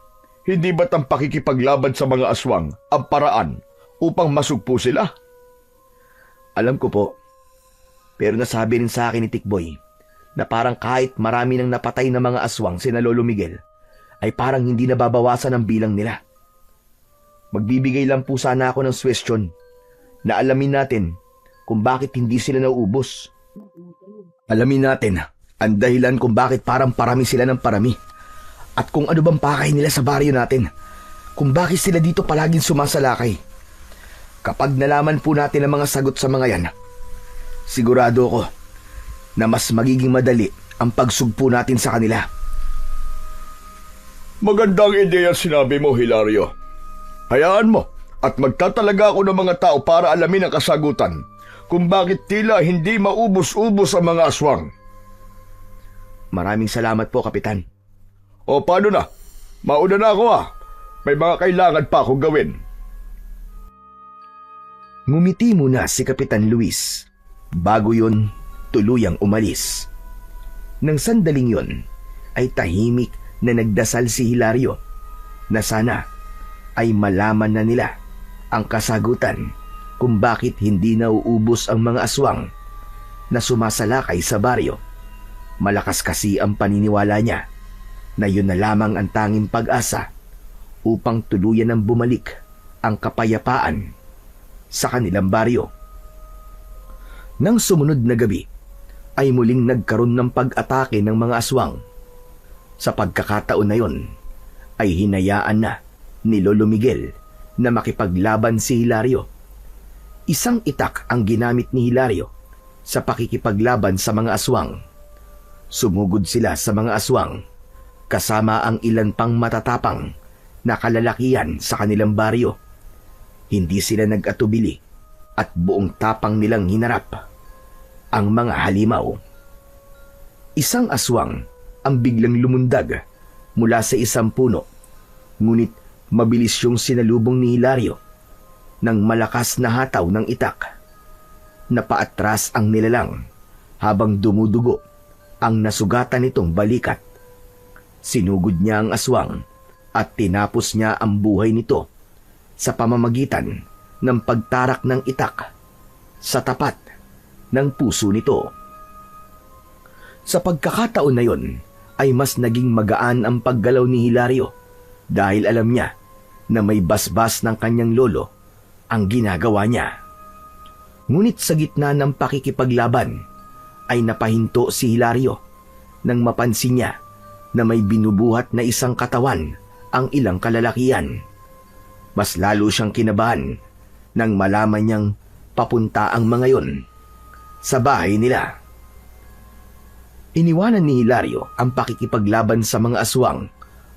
Hindi ba't ang pakikipaglaban sa mga aswang ang paraan upang masugpo sila? Alam ko po, pero nasabi rin sa akin ni Tikboy na parang kahit marami nang napatay na mga aswang sina Lolo Miguel, ay parang hindi nababawasan ang bilang nila. Magbibigay lang po sana ako ng suwestyon na alamin natin kung bakit hindi sila nauubos. Alamin natin ang dahilan kung bakit parang parami sila ng parami at kung ano bang pakay nila sa baryo natin, kung bakit sila dito palaging sumasalakay. Kapag nalaman po natin ang mga sagot sa mga yan, sigurado ko na mas magiging madali ang pagsugpo natin sa kanila. Magandang ideya sinabi mo, Hilario. Hayaan mo at magtatalaga ako ng mga tao para alamin ang kasagutan kung bakit tila hindi maubos-ubos ang mga aswang. Maraming salamat po, Kapitan. O paano na? Mauna na ako May mga kailangan pa akong gawin. Ngumiti muna si Kapitan Luis. Bago yun, tuluyang umalis. Nang sandaling yun, ay tahimik na nagdasal si Hilario na sana ay malaman na nila ang kasagutan kung bakit hindi nauubos ang mga aswang na sumasalakay sa baryo. Malakas kasi ang paniniwala niya na yun na lamang ang tanging pag-asa upang tuluyan ng bumalik ang kapayapaan sa kanilang baryo. Nang sumunod na gabi, ay muling nagkaroon ng pag-atake ng mga aswang. Sa pagkakataon na yon, ay hinayaan na ni Lolo Miguel na makipaglaban si Hilario. Isang itak ang ginamit ni Hilario sa pakikipaglaban sa mga aswang. Sumugod sila sa mga aswang, kasama ang ilan pang matatapang na kalalakihan sa kanilang baryo. Hindi sila nag-atubili at buong tapang nilang hinarap ang mga halimaw. Isang aswang ang biglang lumundag mula sa isang puno, ngunit mabilis yung sinalubong ni Hilario ng malakas na hataw ng itak. Napaatras ang nilalang habang dumudugo ang nasugatan nitong balikat. Sinugod niya ang aswang at tinapos niya ang buhay nito sa pamamagitan ng pagtarak ng itak sa tapat ng puso nito. Sa pagkakataon na yon, ay mas naging magaan ang paggalaw ni Hilario dahil alam niya na may basbas ng kanyang lolo ang ginagawa niya. Ngunit sa gitna ng pakikipaglaban ay napahinto si Hilario nang mapansin niya na may binubuhat na isang katawan ang ilang kalalakihan. Mas lalo siyang kinabahan nang malaman niyang papunta ang mga yon sa bahay nila. Iniwanan ni Hilario ang pakikipaglaban sa mga aswang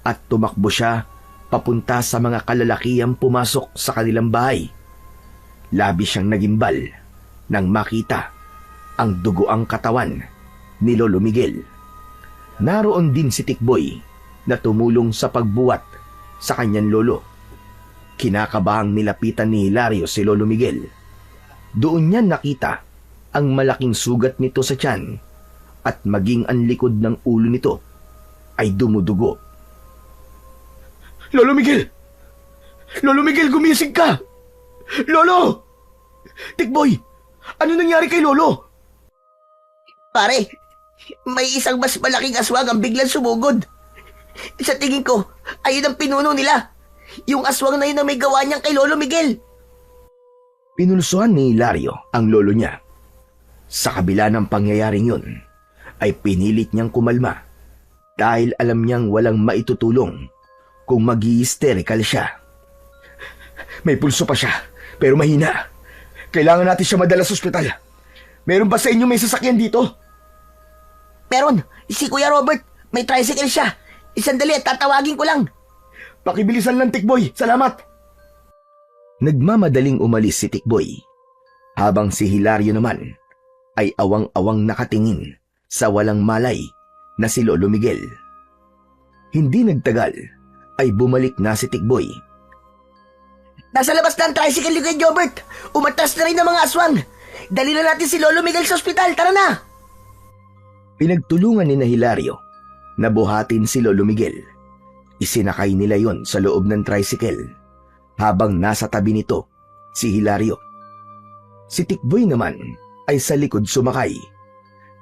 at tumakbo siya papunta sa mga kalalakihang pumasok sa kanilang bahay. Labis siyang nagimbal nang makita ang dugoang katawan ni Lolo Miguel. Naroon din si Tikboy na tumulong sa pagbuhat sa kanyang lolo. Kinakabahang nilapitan ni Hilario si Lolo Miguel. Doon niya nakita ang malaking sugat nito sa tiyan at maging ang likod ng ulo nito ay dumudugo. Lolo Miguel! Lolo Miguel, gumising ka! Lolo! Tikboy! Ano nangyari kay Lolo? Pare, may isang mas malaking aswang ang biglang sumugod. Sa tingin ko, ayun ang pinuno nila. Yung aswang na yun ang may gawa niyang kay Lolo Miguel. Pinulsuhan ni Hilario ang lolo niya. Sa kabila ng pangyayaring yun, ay pinilit niyang kumalma dahil alam niyang walang maitutulong kung mag-i-hysterical siya. May pulso pa siya, pero mahina. Kailangan natin siya madala sa ospital. Meron ba sa inyo may sasakyan dito? Meron, si Kuya Robert, may tricycle siya. Isandali at tatawagin ko lang. Pakibilisan lang, Tikboy. Salamat. Nagmamadaling umalis si Tikboy, habang si Hilario naman ay awang-awang nakatingin sa walang malay na si Lolo Miguel. Hindi nagtagal ay bumalik na si Tikboy. Nasa labas na ang tricycle ni Kuya Jobert. Umatras na rin ang mga aswang. Dali na natin si Lolo Miguel sa ospital. Tara na! Pinagtulungan ni na Hilario na buhatin si Lolo Miguel. Isinakay nila yon sa loob ng tricycle habang nasa tabi nito si Hilario. Si Tikboy naman ay sa likod sumakay.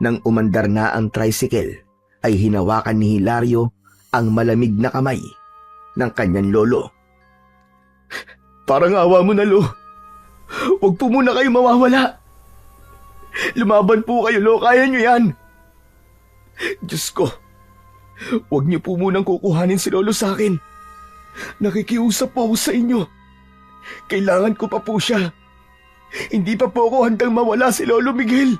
Nang umandar na ang tricycle ay hinawakan ni Hilario ang malamig na kamay ng kanyang lolo. Parang awa mo na, Lo. Huwag po muna kayo mawawala. Lumaban po kayo, Lo. Kaya nyo yan. Diyos ko, huwag niyo po munang kukuhanin si Lolo sa akin. Nakikiusap po ako sa inyo. Kailangan ko pa po siya. Hindi pa po ako handang mawala si Lolo Miguel.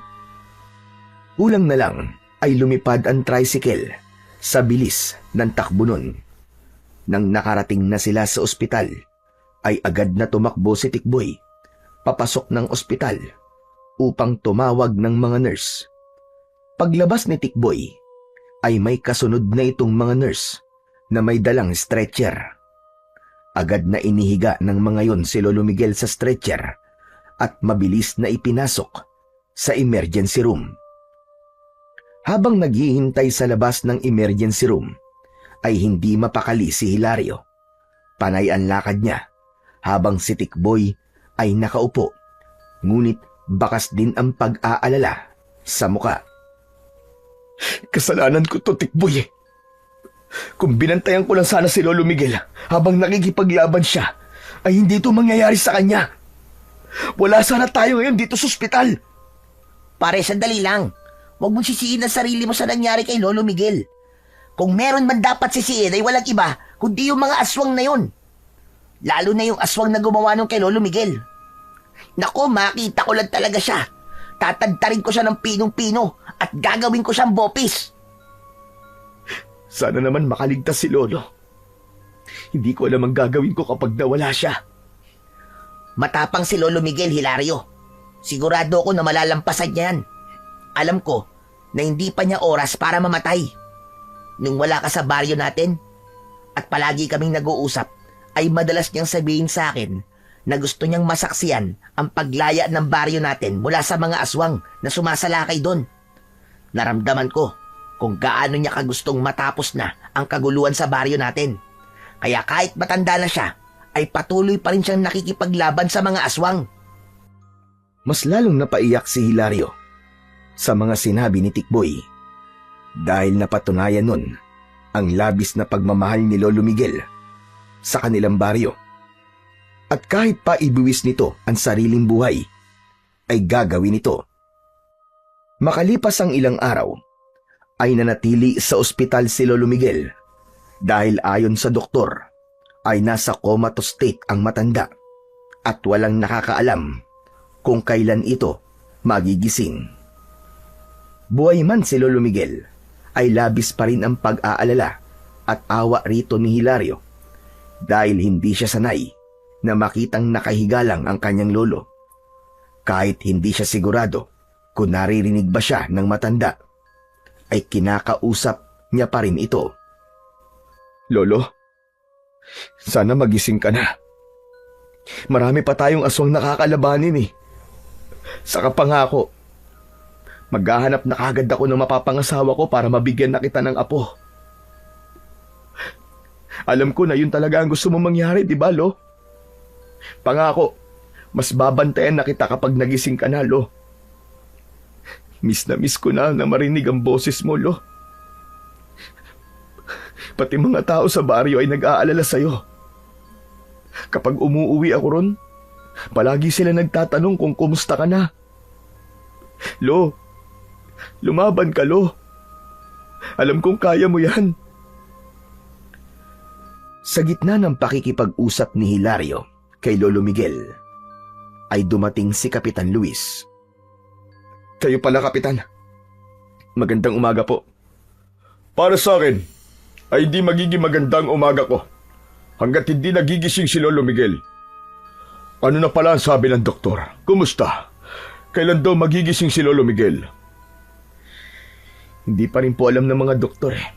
Kulang na lang ay lumipad ang tricycle sa bilis ng takbo nun. Nang nakarating na sila sa ospital, ay agad na tumakbo si Tikboy papasok ng ospital upang tumawag ng mga nurse. Paglabas ni Tikboy, ay may kasunod na itong mga nurse na may dalang stretcher. Agad na inihiga ng mga yon si Lolo Miguel sa stretcher at mabilis na ipinasok sa emergency room. Habang naghihintay sa labas ng emergency room, ay hindi mapakali si Hilario. Panay ang lakad niya habang si Tikboy ay nakaupo, ngunit bakas din ang pag-aalala sa muka. Kasalanan ko to, Tikboy. Kung binantayan ko lang sana si Lolo Miguel habang nakikipaglaban siya, ay hindi ito mangyayari sa kanya. Wala sana tayo ngayon dito sa ospital. Pare, sandali lang. Huwag mong sisihin ang sarili mo sa nangyari kay Lolo Miguel. Kung meron man dapat sisihin ay walang iba, kundi yung mga aswang na yun. Lalo na yung aswang na gumawa nung kay Lolo Miguel. Nako, makita ko lang talaga siya. Tatagtarin ko siya ng pinong-pino at gagawin ko siyang bopis. Sana naman makaligtas si Lolo. Hindi ko alam ang gagawin ko kapag nawala siya. Matapang si Lolo Miguel, Hilario. Sigurado ako na malalampasan niya yan. Alam ko na hindi pa niya oras para mamatay. Nung wala ka sa baryo natin at palagi kaming nag-uusap, ay madalas niyang sabihin sa akin na gusto niyang masaksiyan ang paglaya ng baryo natin mula sa mga aswang na sumasalakay doon. Naramdaman ko kung gaano niya kagustong matapos na ang kaguluhan sa baryo natin. Kaya kahit matanda na siya, ay patuloy pa rin siyang nakikipaglaban sa mga aswang. Mas lalong napaiyak si Hilario sa mga sinabi ni Tikboy dahil napatunayan nun ang labis na pagmamahal ni Lolo Miguel sa kanilang baryo. At kahit pa ibuwis nito ang sariling buhay, ay gagawin ito. Makalipas ang ilang araw, ay nanatili sa ospital si Lolo Miguel dahil ayon sa doktor ay nasa comatose state ang matanda at walang nakakaalam kung kailan ito magigising. Buhay man si Lolo Miguel, ay labis pa rin ang pag-aalala at awa rito ni Hilario dahil hindi siya sanay na makitang nakahiga lang ang kanyang lolo. Kahit hindi siya sigurado kung naririnig ba siya ng matanda, ay kinakausap niya pa rin ito. Lolo, sana magising ka na. Marami pa tayong aswang nakakalabanin eh. Saka pangako, maghahanap na kagad ako ng mapapangasawa ko para mabigyan na kita ng apo. Alam ko na yun talaga ang gusto mong mangyari, di ba, Lo? Pangako, mas babantayan na kita kapag nagising ka na, Lo. Miss na miss ko na marinig ang boses mo, Lo. Pati mga tao sa baryo ay nag-aalala sa'yo. Kapag umuuwi ako ron, palagi sila nagtatanong kung kumusta ka na. Lo, lumaban ka, Lo. Alam kong kaya mo yan. Sa gitna ng pakikipag-usap ni Hilario kay Lolo Miguel, ay dumating si Kapitan Luis. Kayo pala, Kapitan. Magandang umaga po. Para sa akin, ay di magiging magandang umaga ko hanggat hindi nagigising si Lolo Miguel. Ano na pala ang sabi ng doktor? Kumusta? Kailan daw magigising si Lolo Miguel? Hindi pa rin po alam ng mga doktor eh.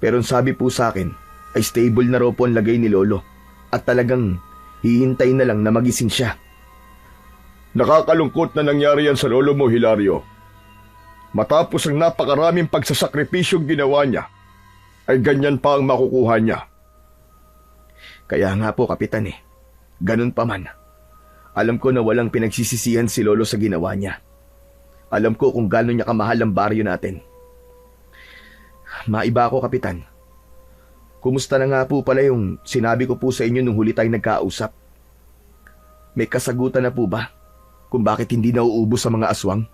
Pero ang sabi po sa akin ay stable na raw po ang lagay ni Lolo at talagang hihintay na lang na magising siya. Nakakalungkot na nangyari yan sa lolo mo, Hilario. Matapos ang napakaraming pagsasakripisyong ginawa niya, ay ganyan pa ang makukuha niya. Kaya nga po, Kapitan eh. Ganun pa man. Alam ko na walang pinagsisisihan si Lolo sa ginawa niya. Alam ko kung gaano niya kamahal ang baryo natin. Maiba ako, Kapitan. Kumusta na nga po pala yung sinabi ko po sa inyo nung huli tayong nagkausap? May kasagutan na po ba kung bakit hindi nauubos sa mga aswang?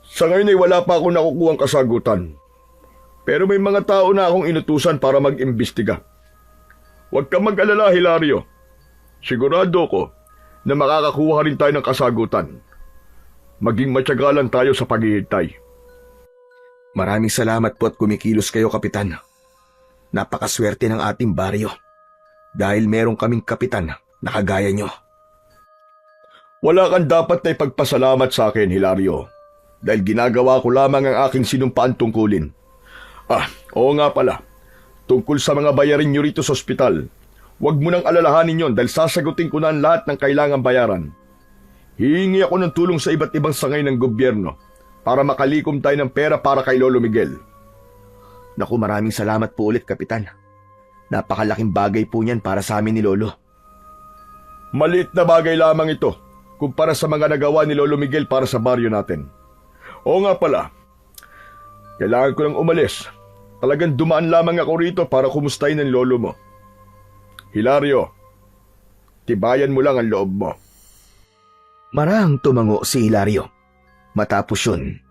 Sa ngayon ay wala pa ako nakukuhang kasagutan. Pero may mga tao na akong inutusan para mag-imbestiga. Huwag kang mag-alala, Hilario. Sigurado ko na makakakuha rin tayo ng kasagutan. Maging matyaga lang tayo sa paghihintay. Maraming salamat po at kumikilos kayo, Kapitan. Napakaswerte ng ating baryo. Dahil meron kaming kapitan na kagaya nyo. Wala kang dapat na ipagpasalamat sa akin, Hilario. Dahil ginagawa ko lamang ang aking sinumpaan tungkulin. Oo nga pala. Tungkol sa mga bayarin nyo rito sa ospital, huwag mo nang alalahanin yon dahil sasagutin ko na ang lahat ng kailangang bayaran. Hihingi ako ng tulong sa iba't ibang sangay ng gobyerno para makalikom tayo ng pera para kay Lolo Miguel. Naku, maraming salamat po ulit, Kapitan. Napakalaking bagay po niyan para sa amin ni Lolo. Maliit na bagay lamang ito kumpara sa mga nagawa ni Lolo Miguel para sa baryo natin. Oo nga pala, kailangan ko nang umalis. Talagang dumaan lamang ako rito para kumustahin ang lolo mo. Hilario, tibayan mo lang ang loob mo. Marahang tumango si Hilario. Matapos yun,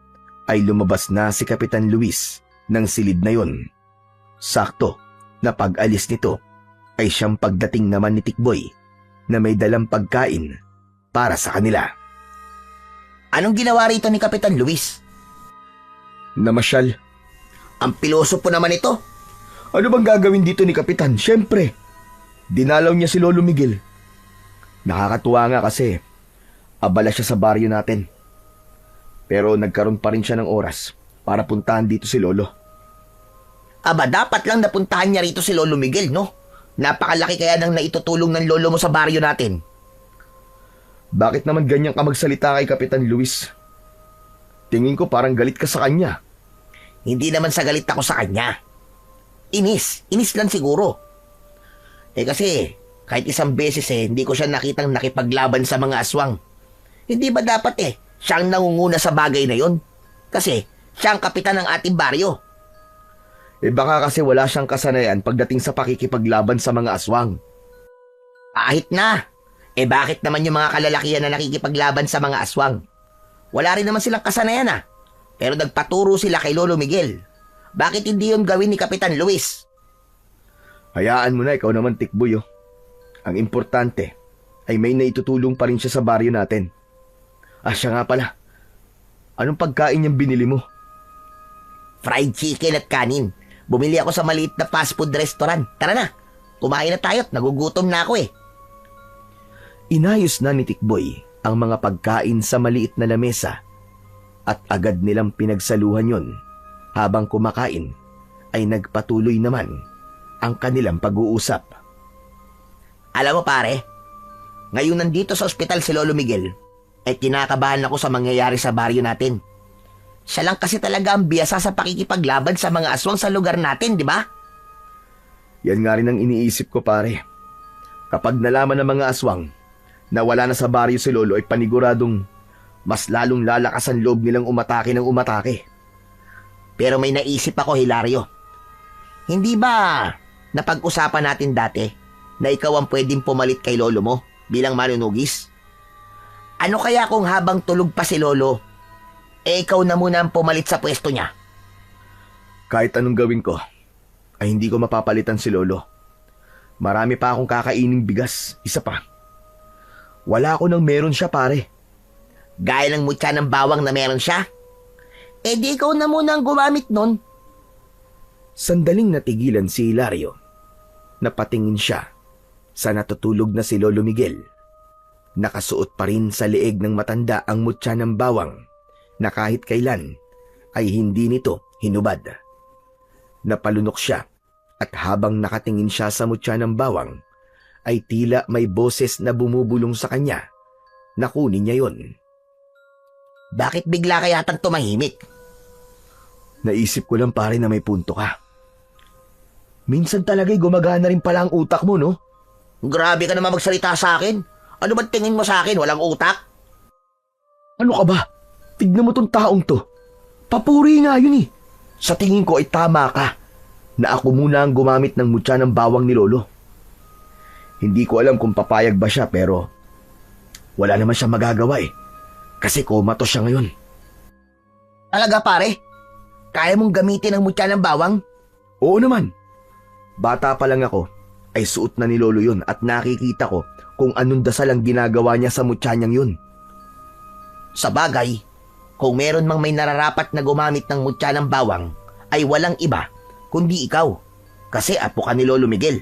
ay lumabas na si Kapitan Luis ng silid na yun. Sakto na pag-alis nito ay siyang pagdating naman ni Tikboy na may dalang pagkain para sa kanila. Anong ginawa rito ni Kapitan Luis? Namasyal. Ang piloso po naman ito. Ano bang gagawin dito ni Kapitan? Siyempre, dinalaw niya si Lolo Miguel. Nakakatuwa nga kasi abala siya sa baryo natin. Pero nagkaroon pa rin siya ng oras para puntahan dito si Lolo. Aba, dapat lang napuntahan niya rito si Lolo Miguel, no? Napakalaki kaya ng naitutulong ng lolo mo sa baryo natin. Bakit naman ganyan ka magsalita kay Kapitan Luis? Tingin ko parang galit ka sa kanya. Hindi naman sa galit ako sa kanya. Inis lang siguro. Kasi kahit isang beses hindi ko siya nakitang nakipaglaban sa mga aswang. Hindi ba dapat siya ang nangunguna sa bagay na yon? Kasi siya ang kapitan ng ating baryo. Baka kasi wala siyang kasanayan pagdating sa pakikipaglaban sa mga aswang. Kahit na. Bakit naman yung mga kalalakihan na nakikipaglaban sa mga aswang? Wala rin naman silang kasanayan Pero nagpaturo sila kay Lolo Miguel. Bakit hindi yun gawin ni Kapitan Luis? Hayaan mo na, ikaw naman, Tikboy. Ang importante ay may naitutulong pa rin siya sa baryo natin. Siya nga pala. Anong pagkain niyang binili mo? Fried chicken at kanin. Bumili ako sa maliit na fast food restaurant. Tara na, kumain na tayo at nagugutom na ako Inayos na ni Tikboy ang mga pagkain sa maliit na lamesa at agad nilang pinagsaluhan yon. Habang kumakain ay nagpatuloy naman ang kanilang pag-uusap. Alam mo pare, ngayon nandito sa ospital si Lolo Miguel, kinakabahan ako sa mangyayari sa baryo natin. Siya lang kasi talaga ang biyasa sa pakikipaglaban sa mga aswang sa lugar natin, di ba? Yan nga rin ang iniisip ko, pare. Kapag nalaman ng mga aswang na wala na sa baryo si Lolo ay paniguradong mas lalong lalakas ang loob nilang umatake ng umatake. Pero may naisip ako, Hilario. Hindi ba napag-usapan natin dati na ikaw ang pwedeng pumalit kay Lolo mo bilang manunugis? Ano kaya kung habang tulog pa si Lolo, ikaw na muna ang pumalit sa pwesto niya? Kahit anong gawin ko, ay hindi ko mapapalitan si Lolo. Marami pa akong kakaining bigas, isa pa. Wala ako nang meron siya, pare. Gaya ng mutya ng bawang na meron siya? Di ikaw na muna ang gumamit nun. Sandaling natigilan si Hilario. Napatingin siya sa natutulog na si Lolo Miguel. Nakasuot pa rin sa leeg ng matanda ang mutya ng bawang na kahit kailan ay hindi nito hinubad. Napalunok siya at habang nakatingin siya sa mutya ng bawang, ay tila may boses na bumubulong sa kanya na kunin niya yon. Bakit bigla ka yatang tumahimik? Naisip ko lang pare na may punto ka. Minsan talaga'y gumagana rin pala ang utak mo, no? Grabe ka naman magsalita sa akin. Ano ba tingin mo sa akin? Walang utak? Ano ka ba? Tignan mo tong taong to. Papuri nga yun eh. Sa tingin ko ay tama ka na ako muna ang gumamit ng mutya ng bawang ni Lolo. Hindi ko alam kung papayag ba siya pero wala naman siya magagawa eh. Kasi komatos siya ngayon. Talaga pare? Kaya mong gamitin ang mutya ng bawang? Oo naman. Bata pa lang ako ay suot na ni Lolo yun at nakikita ko kung anong dasal ang ginagawa niya sa mutya niyang yun. Sa bagay, kung meron mang may nararapat na gumamit ng mutya ng bawang, ay walang iba kundi ikaw. Kasi apo ka ni Lolo Miguel.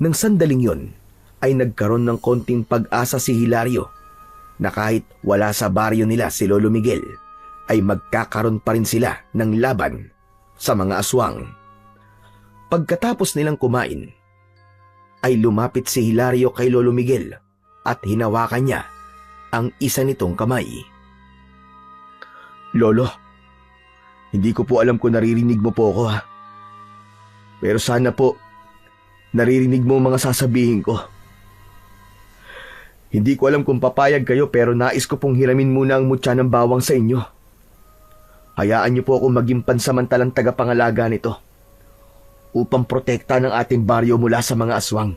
Nang sandaling yon, ay nagkaroon ng konting pag-asa si Hilario na kahit wala sa baryo nila si Lolo Miguel, ay magkakaroon pa rin sila ng laban sa mga aswang. Pagkatapos nilang kumain, ay lumapit si Hilario kay Lolo Miguel at hinawakan niya ang isa nitong kamay. Lolo, hindi ko po alam kung naririnig mo po ako ha. Pero sana po, naririnig mo mga sasabihin ko. Hindi ko alam kung papayag kayo pero nais ko pong hiramin muna ang mutya ng bawang sa inyo. Hayaan niyo po ako maging pansamantalang tagapangalaga nito upang protekta ng ating baryo mula sa mga aswang.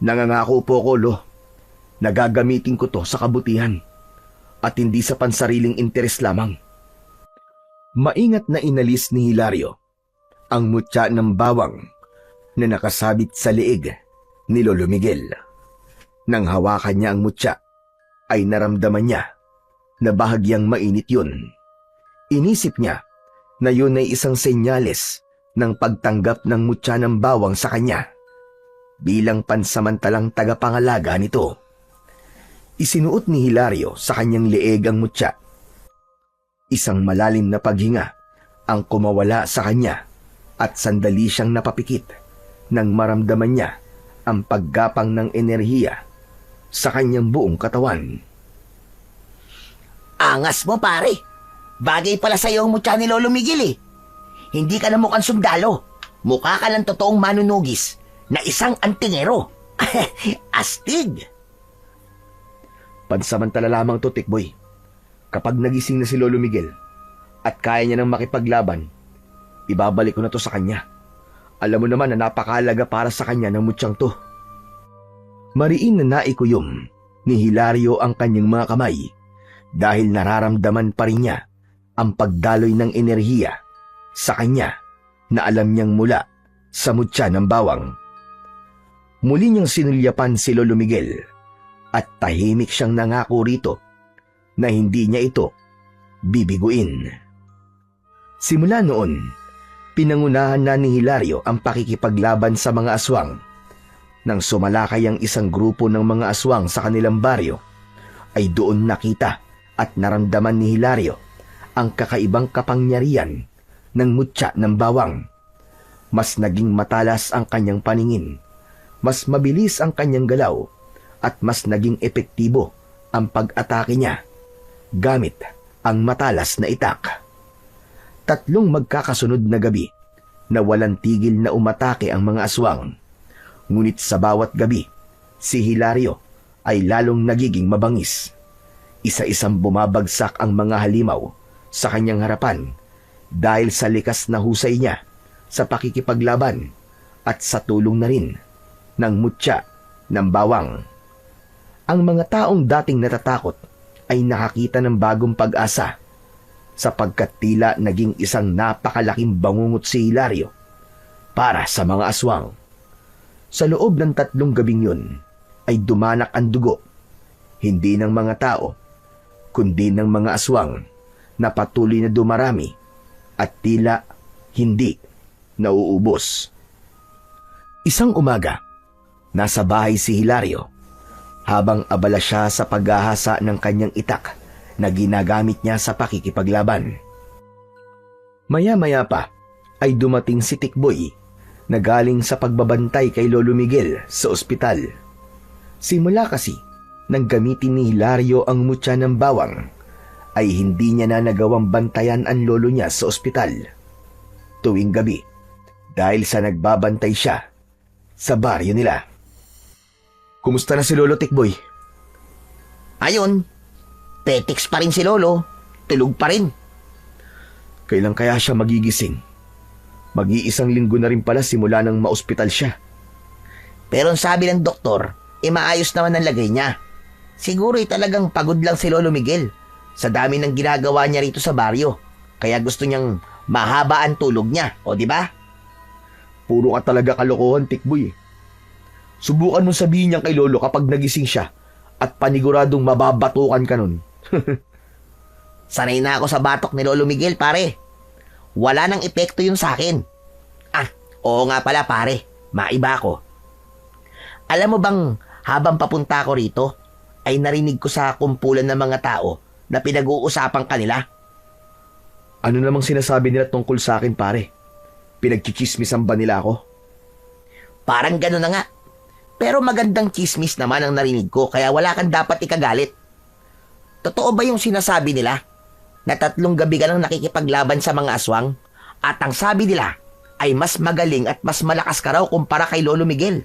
Nangangako po ko, Lo, na gagamitin ko to sa kabutihan at hindi sa pansariling interes lamang. Maingat na inalis ni Hilario ang mutya ng bawang na nakasabit sa leeg ni Lolo Miguel. Nang hawakan niya ang mutya, ay naramdaman niya na bahagyang mainit yun. Inisip niya na yun ay isang senyales ng pagtanggap ng mutya ng bawang sa kanya bilang pansamantalang tagapangalaga nito. Isinuot ni Hilario sa kanyang leeg ang mutya. Isang malalim na paghinga ang kumawala sa kanya at sandali siyang napapikit nang maramdaman niya ang paggapang ng enerhiya sa kanyang buong katawan. Angas mo pare. Bagay pala sa'yo ang mutya ni Lolo Miguel eh. Hindi ka na mukhang sundalo. Mukha ka ng totoong manunugis na isang antingero. Astig! Pansamantala lamang to, Tikboy. Kapag nagising na si Lolo Miguel at kaya niya nang makipaglaban, ibabalik ko na to sa kanya. Alam mo naman na napakahalaga para sa kanya ng mutyang to. Mariin na naikuyom ni Hilario ang kanyang mga kamay dahil nararamdaman pa rin niya ang pagdaloy ng enerhiya sa kanya na alam niyang mula sa mutya ng bawang. Muli niyang sinulyapan si Lolo Miguel at tahimik siyang nangako rito na hindi niya ito bibiguin. Simula noon, pinangunahan na ni Hilario ang pakikipaglaban sa mga aswang. Nang sumalakay ang isang grupo ng mga aswang sa kanilang baryo, ay doon nakita at naramdaman ni Hilario ang kakaibang kapangyarihan ng mutya ng bawang. Mas naging matalas ang kanyang paningin, mas mabilis ang kanyang galaw, at mas naging epektibo ang pag-atake niya gamit ang matalas na itak. 3 magkakasunod na gabi na walang tigil na umatake ang mga aswang. Ngunit sa bawat gabi, si Hilario ay lalong nagiging mabangis. Isa-isang bumabagsak ang mga halimaw sa kanyang harapan dahil sa likas na husay niya sa pakikipaglaban at sa tulong na rin ng mutya ng bawang. Ang mga taong dating natatakot ay nakakita ng bagong pag-asa sapagkat tila naging isang napakalaking bangungot si Hilario para sa mga aswang. Sa loob ng 3 gabing yun ay dumanak ang dugo, hindi ng mga tao, kundi ng mga aswang na patuloy na dumarami at tila hindi nauubos. Isang umaga, nasa bahay si Hilario habang abala siya sa paghahasa ng kanyang itak na ginagamit niya sa pakikipaglaban. Maya-maya pa ay dumating si Tikboy na galing sa pagbabantay kay Lolo Miguel sa ospital. Simula kasi nang gamitin ni Hilario ang mutya ng bawang, ay hindi niya na nagawang bantayan ang lolo niya sa ospital tuwing gabi dahil sa nagbabantay siya sa baryo nila. Kumusta na si Lolo Tikboy? Ayun, petiks pa rin si Lolo. Tulog pa rin. Kailan kaya siya magigising? Mag-iisang linggo na rin pala simula nang maospital siya. Pero ang sabi ng doktor, maayos naman ang lagay niya. Siguro talagang pagod lang si Lolo Miguel sa dami ng ginagawa niya rito sa baryo. Kaya gusto niyang mahaba ang tulog niya, o di ba? Puro ka talaga kalokohan, Tikboy. Subukan mo sabihin niyan kay Lolo kapag nagising siya at paniguradong mababatukan ka nun. Sanay na ako sa batok ni Lolo Miguel, pare. Wala nang epekto yun sa akin. Oo nga pala, pare. Maiba ako. Alam mo bang habang papunta ako rito, ay narinig ko sa kumpulan ng mga tao na pinag-uusapan kanila. Ano namang sinasabi nila tungkol sa akin, pare? Pinagchichismisan ba nila ako? Parang gano'n na nga. Pero magandang chismis naman ang narinig ko, kaya wala kang dapat ikagalit. Totoo ba yung sinasabi nila na 3 gabi ka nang nakikipaglaban sa mga aswang at ang sabi nila ay mas magaling at mas malakas ka raw kumpara kay Lolo Miguel?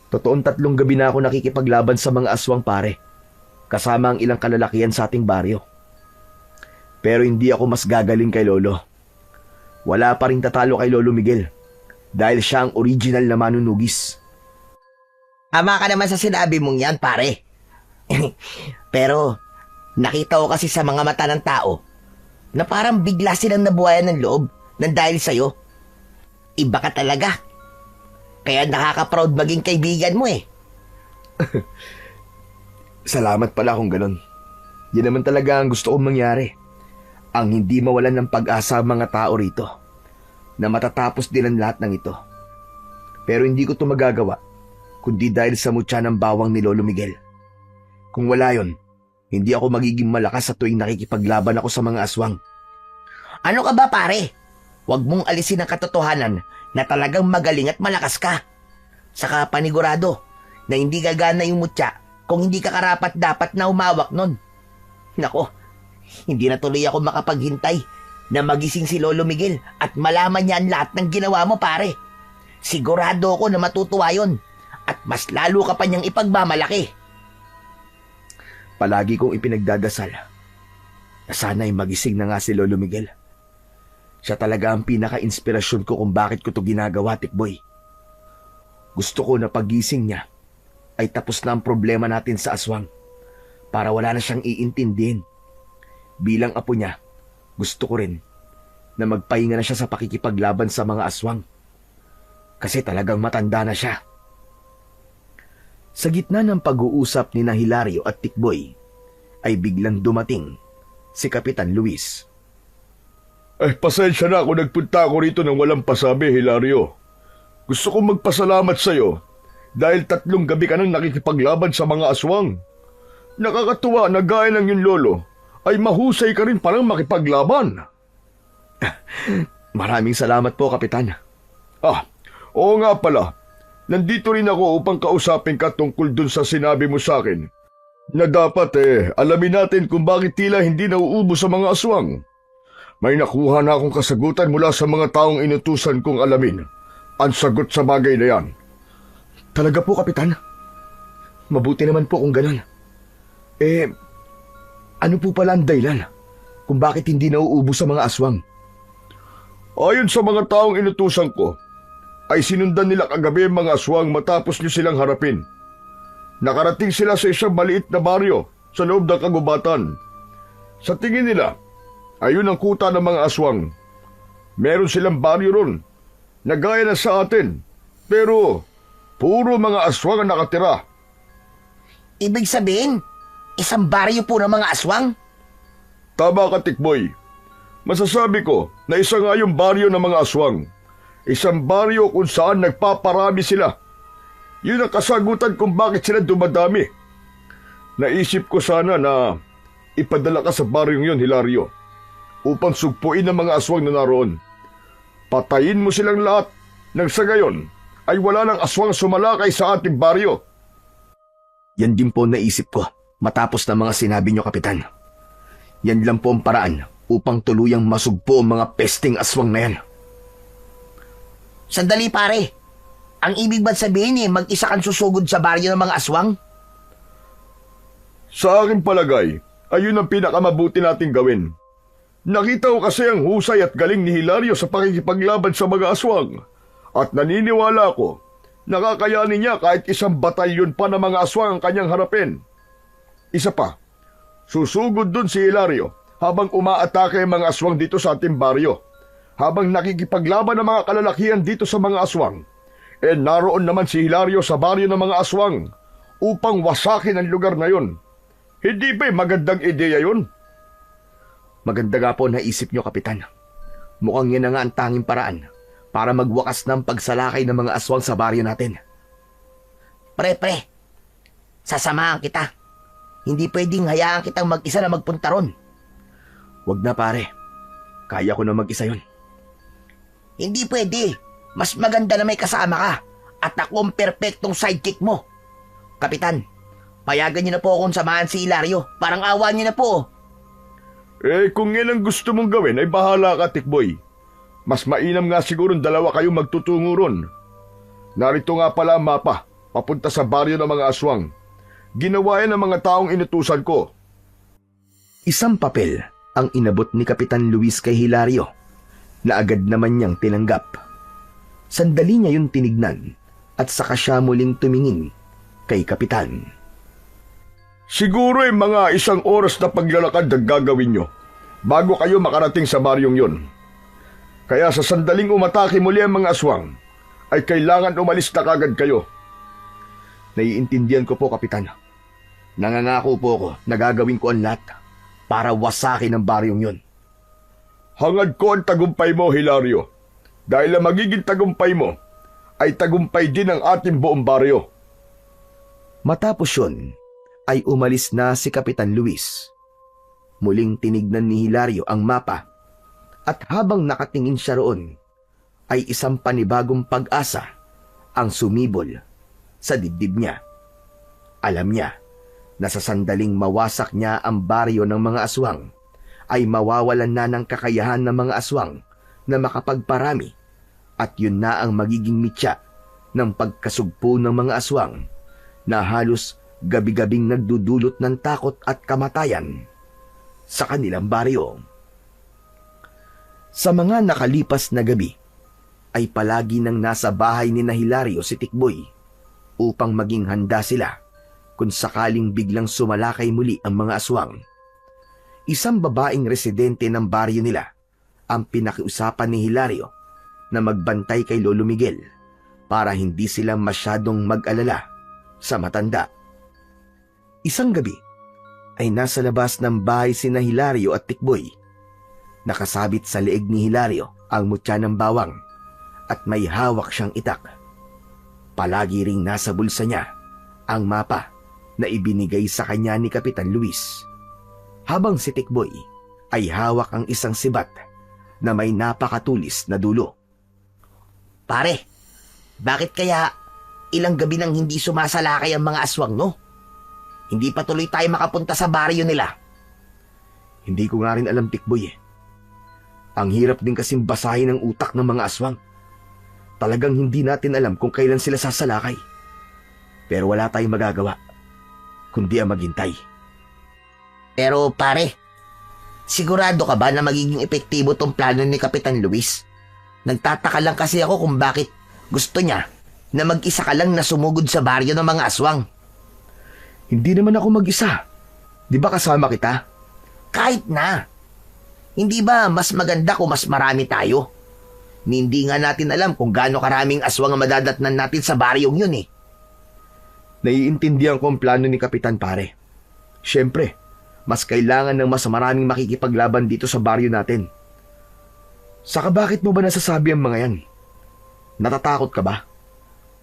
Totoong 3 gabi na ako nakikipaglaban sa mga aswang, pare. Kasama ang ilang kalalakihan sa ating baryo. Pero hindi ako mas gagaling kay Lolo. Wala pa rin tatalo kay Lolo Miguel dahil siya ang original na manunugis. Ama ka naman sa sinabi mong yan, pare. Pero nakita ko kasi sa mga mata ng tao na parang bigla silang nabuhayan ng loob nang dahil sa'yo. Iba ka talaga. Kaya nakaka-proud maging kaibigan mo eh. Salamat pala kung ganun. Yan naman talaga ang gusto kong mangyari. Ang hindi mawalan ng pag-asa ang mga tao rito na matatapos din ang lahat ng ito. Pero hindi ko ito magagawa kundi dahil sa mutya ng bawang ni Lolo Miguel. Kung wala yon, hindi ako magiging malakas sa tuwing nakikipaglaban ako sa mga aswang. Ano ka ba, pare? Huwag mong alisin ang katotohanan na talagang magaling at malakas ka. Saka panigurado na hindi gagana yung mutya kung hindi ka karapat dapat na umawak nun. Nako, hindi na tuloy ako makapaghintay na magising si Lolo Miguel at malaman niya ang lahat ng ginawa mo, pare. Sigurado ako na matutuwa yun at mas lalo ka pa niyang ipagmamalaki. Palagi kong ipinagdadasal na sana'y magising na nga si Lolo Miguel. Siya talaga ang pinaka-inspirasyon ko kung bakit ko to ginagawa, Tikboy. Gusto ko na pagising niya ay tapos na ang problema natin sa aswang para wala na siyang iintindihin. Bilang apo niya, gusto ko rin na magpahinga na siya sa pakikipaglaban sa mga aswang. Kasi talagang matanda na siya. Sa gitna ng pag-uusap ni Hilario at Tikboy, ay biglang dumating si Kapitan Luis. Pasensya na kung nagpunta ako rito ng walang pasabi, Hilario. Gusto kong magpasalamat sa'yo dahil 3 gabi ka nang nakikipaglaban sa mga aswang. Nakakatuwa na gaya ng iyong lolo ay mahusay ka rin palang makipaglaban. Maraming salamat po, Kapitan. Oo nga pala. Nandito rin ako upang kausapin ka tungkol dun sa sinabi mo sa akin na dapat alamin natin kung bakit tila hindi nauubos sa mga aswang. May nakuha na akong kasagutan mula sa mga taong inutusan kong alamin ang sagot sa bagay na yan. Talaga po, Kapitan? Mabuti naman po kung ganun. Ano po pala ang dahilan kung bakit hindi nauubos sa mga aswang? Ayon sa mga taong inutusan ko, ay sinundan nila kagabi ang mga aswang matapos niyo silang harapin. Nakarating sila sa isang maliit na baryo sa loob ng kagubatan. Sa tingin nila, ayun ang kuta ng mga aswang. Meron silang baryo ron, na gaya na sa atin, pero puro mga aswang ang nakatira. Ibig sabihin, isang baryo po ng mga aswang? Tama ka, Tikboy. Masasabi ko na isa nga yung baryo ng mga aswang. Isang baryo kung saan nagpaparami sila. Yun ang kasagutan kung bakit sila dumadami. Naisip ko sana na ipadala ka sa baryong yon, Hilario, upang sugpuin ang mga aswang na naroon. Patayin mo silang lahat nang sa gayon ay wala ng aswang sumalakay sa ating baryo. Yan din po naisip ko matapos ng mga sinabi nyo, Kapitan. Yan lang po ang paraan upang tuluyang masugpo ang mga pesting aswang na yan. Sandali pare, ang ibig ba't sabihin mag-isa kang susugod sa baryo ng mga aswang? Sa aking palagay, ayun ang pinakamabuti nating gawin. Nakita ko kasi ang husay at galing ni Hilario sa pakikipaglaban sa mga aswang. At naniniwala ko, nakakayanin niya kahit isang batalyon pa ng mga aswang ang kanyang harapin. Isa pa, susugod dun si Hilario habang umaatake ang mga aswang dito sa ating baryo. Habang nakikipaglaban ang mga kalalakihan dito sa mga aswang, naroon naman si Hilario sa baryo ng mga aswang upang wasakin ang lugar na yun. Hindi ba'y magandang ideya yun? Maganda nga po naisip nyo, Kapitan. Mukhang yan na nga ang tanging paraan para magwakas ng pagsalakay ng mga aswang sa baryo natin. Pre, sasamahan kita. Hindi pwedeng hayaan kitang mag-isa na magpunta ron. Wag na pare, kaya ko na mag-isa yun. Hindi pwede. Mas maganda na may kasama ka at ako ang perpektong sidekick mo. Kapitan, payagan niyo na po akong samahan si Hilario. Parang awa niyo na po. Kung yan ang gusto mong gawin ay bahala ka, Tikboy. Mas mainam nga sigurong dalawa kayong magtutungo ron. Narito nga pala ang mapa, papunta sa baryo ng mga aswang. Ginawa yan ng mga taong inutusan ko. Isang papel ang inabot ni Kapitan Luis kay Hilario na agad naman niyang tinanggap. Sandali niya yun tinignan at saka siya muling tumingin kay Kapitan. Siguro ay mga 1 oras na paglalakad ang gagawin nyo bago kayo makarating sa baryong yon. Kaya sa sandaling umatake muli ang mga aswang, ay kailangan umalis na kagad kayo. Naiintindihan ko po, Kapitan. Nangangako po ako na gagawin ko ang lahat para wasakin ang baryong yon. Hangad ko ang tagumpay mo, Hilario. Dahil ang magiging tagumpay mo ay tagumpay din ng ating buong baryo. Matapos yun, ay umalis na si Kapitan Luis. Muling tinignan ni Hilario ang mapa at habang nakatingin siya roon, ay isang panibagong pag-asa ang sumibol sa dibdib niya. Alam niya na sa sandaling mawasak niya ang baryo ng mga aswang, ay mawawalan na ng kakayahan ng mga aswang na makapagparami at yun na ang magiging mitya ng pagkasugpo ng mga aswang na halos gabi-gabing nagdudulot ng takot at kamatayan sa kanilang baryo. Sa mga nakalipas na gabi, ay palagi nang nasa bahay ni Hilario si Tikboy upang maging handa sila kung sakaling biglang sumalakay muli ang mga aswang. Isang babaeng residente ng baryo nila ang pinakiusapan ni Hilario na magbantay kay Lolo Miguel para hindi sila masyadong mag-alala sa matanda. Isang gabi ay nasa labas ng bahay sina Hilario at Tikboy. Nakasabit sa leeg ni Hilario ang mutya ng bawang at may hawak siyang itak. Palagi ring nasa bulsa niya ang mapa na ibinigay sa kanya ni Kapitan Luis. Habang si Tikboy ay hawak ang isang sibat na may napakatulis na dulo. Pare, bakit kaya ilang gabi nang hindi sumasalakay ang mga aswang, no? Hindi pa tuloy tayo makapunta sa baryo nila. Hindi ko nga rin alam, Tikboy. Ang hirap din kasing basahin ang utak ng mga aswang. Talagang hindi natin alam kung kailan sila sasalakay. Pero wala tayong magagawa, kundi ang maghintay. Pero pare, sigurado ka ba na magiging epektibo tong plano ni Kapitan Luis? Nagtataka lang kasi ako kung bakit gusto niya na mag-isa ka lang na sumugod sa baryo ng mga aswang. Hindi naman ako mag-isa. Di ba kasama kita? Kahit na. Hindi ba mas maganda kung mas marami tayo? Hindi nga natin alam kung gaano karaming aswang ang madadatnan natin sa baryong yun eh. Naiintindihan ko ang plano ni Kapitan, pare. Siyempre, mas kailangan ng mas maraming makikipaglaban dito sa baryo natin. Saka bakit mo ba nasasabi ang mga yan? Natatakot ka ba?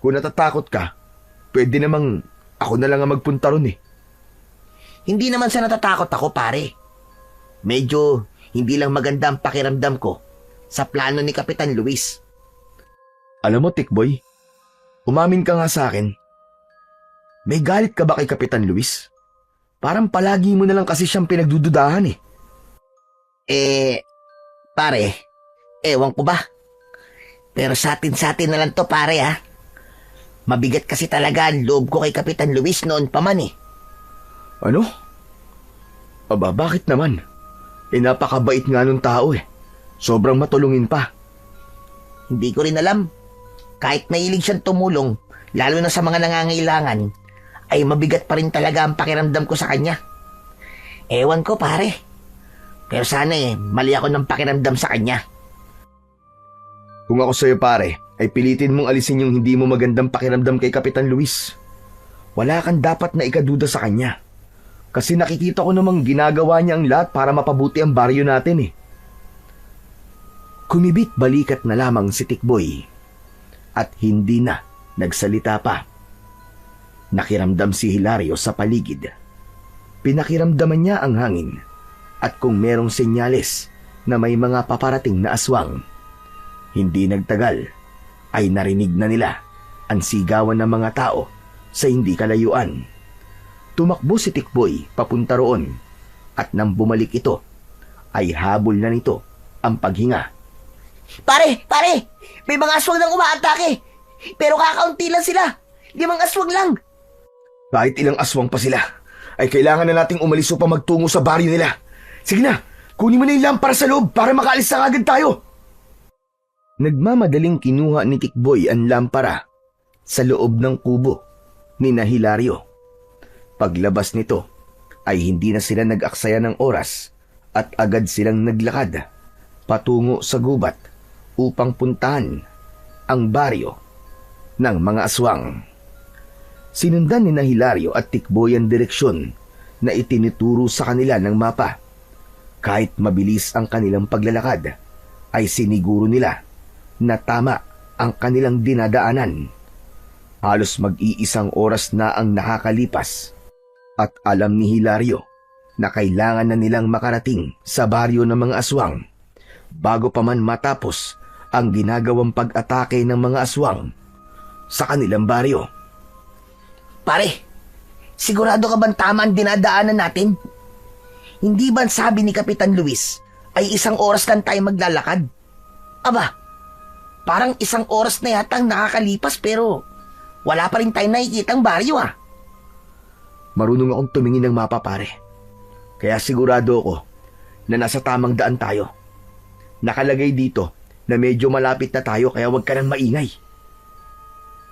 Kung natatakot ka, pwede namang ako na lang ang magpunta ron eh. Hindi naman sa natatakot ako, pare. Medyo hindi lang maganda ang pakiramdam ko sa plano ni Kapitan Luis. Alam mo, Tikboy, umamin ka nga sa akin. May galit ka ba kay Kapitan Luis? Parang palagi mo na lang kasi siyang pinagdududahan eh. Pare, ewan ko ba? Pero sa atin na lang to, pare, ha? Mabigat kasi talaga ang loob ko kay Kapitan Luis noon pa man eh. Ano? Aba, bakit naman? Napakabait nga nung tao eh. Sobrang matulungin pa. Hindi ko rin alam. Kahit mahilig siyang tumulong, lalo na sa mga nangangailangan, ay mabigat pa rin talaga ang pakiramdam ko sa kanya. Ewan ko, pare. Pero sana mali ako ng pakiramdam sa kanya. Kung ako sa'yo pare, ay pilitin mong alisin yung hindi mo magandang pakiramdam kay Kapitan Luis. Wala kang dapat na ikaduda sa kanya. Kasi nakikita ko namang ginagawa niya ang lahat para mapabuti ang baryo natin eh. Kumibit balikat na lamang si Tikboy at hindi na nagsalita pa. Nakiramdam si Hilario sa paligid. Pinakiramdaman niya ang hangin at kung merong senyales na may mga paparating na aswang. Hindi nagtagal ay narinig na nila ang sigawan ng mga tao sa hindi kalayuan. Tumakbo si Tikboy papunta roon at nang bumalik ito ay habol na nito ang paghinga. Pare! May mga aswang nang umaatake! Pero kakaunti lang sila! 5 aswang lang! Kahit ilang aswang pa sila, ay kailangan na nating umalis upang magtungo sa baryo nila. Sige na, kunin mo na yung lampara sa loob para makaalis na agad tayo. Nagmamadaling kinuha ni Tikboy ang lampara sa loob ng kubo ni Hilario. Paglabas nito ay hindi na sila nag-aksaya ng oras at agad silang naglakad patungo sa gubat upang puntahan ang baryo ng mga aswang. Sinundan ni Hilario at Tikboy ang direksyon na itinuturo sa kanila ng mapa. Kahit mabilis ang kanilang paglalakad, ay siniguro nila na tama ang kanilang dinadaanan. Halos mag-iisang oras na ang nakakalipas at alam ni Hilario na kailangan na nilang makarating sa baryo ng mga aswang bago pa man matapos ang ginagawang pag-atake ng mga aswang sa kanilang baryo. Pare, sigurado ka bang tama ang dinadaanan natin? Hindi ba sabi ni Kapitan Luis ay 1 oras lang tayo maglalakad? Aba, parang 1 oras na yata ang nakakalipas pero wala pa rin tayong nakikitang baryo ah. Marunong akong tumingin ng mapa pare. Kaya sigurado ako na nasa tamang daan tayo. Nakalagay dito na medyo malapit na tayo kaya huwag ka nang maingay.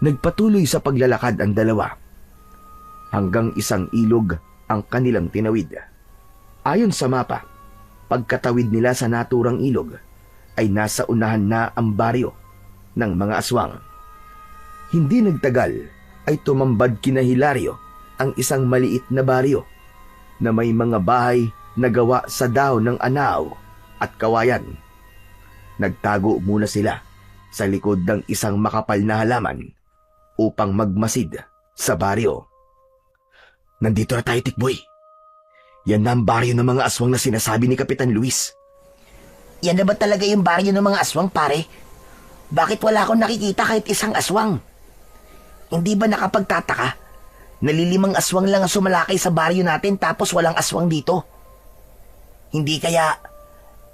Nagpatuloy sa paglalakad ang dalawa hanggang isang ilog ang kanilang tinawid. Ayon sa mapa, pagkatawid nila sa naturang ilog ay nasa unahan na ang baryo ng mga aswang. Hindi nagtagal ay tumambad kina Hilario ang isang maliit na baryo na may mga bahay na gawa sa dahon ng anaw at kawayan. Nagtago muna sila sa likod ng isang makapal na halaman upang magmasid sa baryo. Nandito na tayo, Tikboy. Yan na ang baryo ng mga aswang na sinasabi ni Kapitan Luis. Yan na ba talaga yung baryo ng mga aswang, pare? Bakit wala akong nakikita kahit 1 aswang? Hindi ba nakapagtataka? Nalilimang aswang lang ang sumalakay sa baryo natin tapos walang aswang dito. Hindi kaya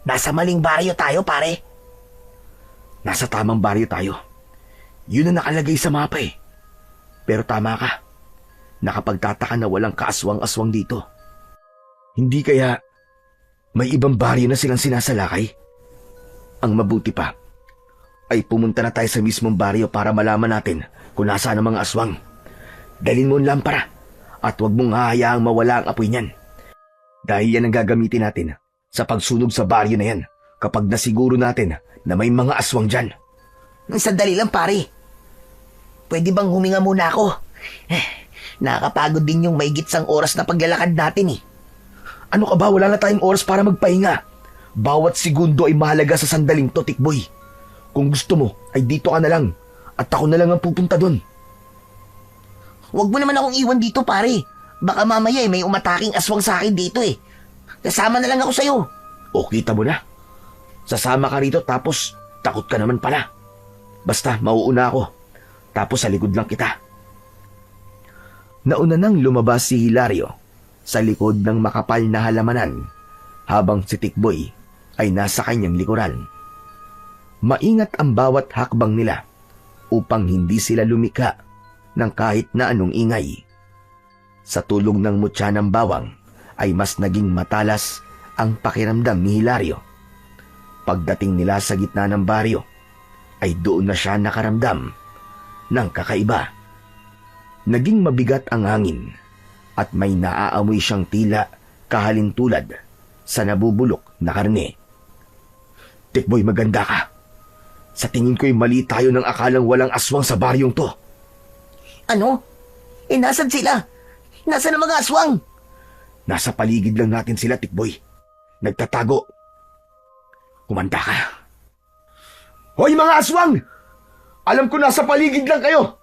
nasa maling baryo tayo, pare? Nasa tamang baryo tayo. Yun ang nakalagay sa mapa eh. Pero tama ka. Nakapagtataka na walang kaaswang-aswang dito. Hindi kaya may ibang baryo na silang sinasalakay? Ang mabuti pa ay pumunta na tayo sa mismong baryo para malaman natin kung nasaan ang mga aswang. Dalhin mo ang lampara at huwag mong hahayaang mawala ang apoy niyan. Dahil yan ang gagamitin natin sa pagsunog sa baryo na yan kapag nasiguro natin na may mga aswang dyan. Sandali lang, pare. Pwede bang huminga muna ako? Nakakapagod din yung may gitsang oras na paglalakad natin eh. Ano ka ba? Wala na tayong oras para magpahinga. Bawat segundo ay mahalaga sa sandaling to, Tikboy. Kung gusto mo, ay dito ka na lang at ako na lang ang pupunta doon. Huwag mo naman akong iwan dito, pare. Baka mamaya may umataking aswang sa akin dito eh. Kasama na lang ako sa'yo. O kita mo na. Sasama ka rito tapos takot ka naman pala. Basta mauuna ako. Tapos sa likod lang kita. Nauna nang lumabas si Hilario sa likod ng makapal na halamanan habang si Tikboy ay nasa kanyang likuran. Maingat ang bawat hakbang nila upang hindi sila lumika ng kahit na anong ingay. Sa tulong ng mutya ng bawang ay mas naging matalas ang pakiramdam ni Hilario. Pagdating nila sa gitna ng baryo ay doon na siya nakaramdam ng kakaiba. Naging mabigat ang hangin at may naaamoy siyang tila kahalintulad sa nabubulok na karne. Tikboy, maganda ka. Sa tingin ko'y mali tayo ng akalang walang aswang sa baryong to. Ano? Nasaan sila? Nasaan ang mga aswang? Nasa paligid lang natin sila, Tikboy. Nagtatago. Kumanda ka. Hoy mga aswang! Alam ko nasa paligid lang kayo.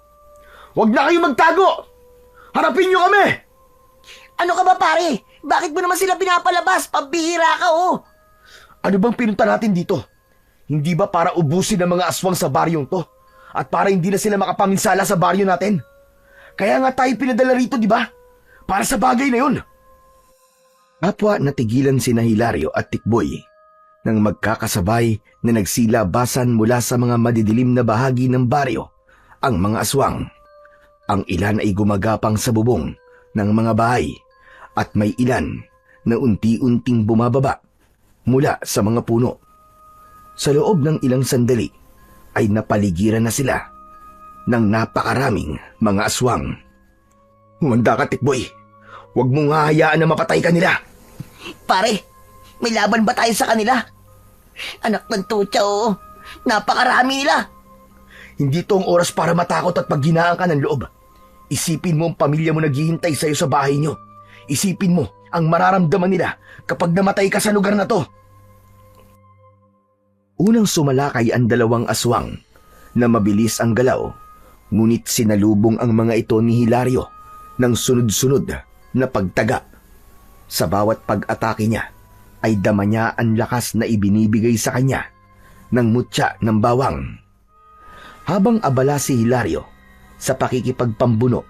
Huwag na kayong magtago! Harapin niyo kami! Ano ka ba pare? Bakit mo naman sila pinapalabas? Pambihira ka oh! Ano bang pinunta natin dito? Hindi ba para ubusin ang mga aswang sa baryong to? At para hindi na sila makapaminsala sa baryo natin? Kaya nga tayo pinadala rito, di ba? Para sa bagay na yun. Kapwa natigilan sina Hilario at Tikboy nang magkakasabay na nagsilabasan mula sa mga madidilim na bahagi ng baryo ang mga aswang. Ang ilan ay gumagapang sa bubong ng mga bahay at may ilan na unti-unting bumababa mula sa mga puno. Sa loob ng ilang sandali ay napaligiran na sila ng napakaraming mga aswang. Humanda ka, Tikboy. Huwag mong hahayaan na mapatay ka nila. Pare, may laban ba tayo sa kanila? Anak ng tutya oh. Napakarami nila. Hindi to ang oras para matakot at paghinaan ka ng loob. Isipin mo ang pamilya mo naghihintay sa'yo sa bahay nyo. Isipin mo ang mararamdaman nila kapag namatay ka sa lugar na to. Unang sumalakay ang dalawang aswang na mabilis ang galaw, ngunit sinalubong ang mga ito ni Hilario ng sunod-sunod na pagtaga. Sa bawat pag-atake niya ay dama niya ang lakas na ibinibigay sa kanya ng mutya ng bawang. Habang abala si Hilario sa pakikipagpambuno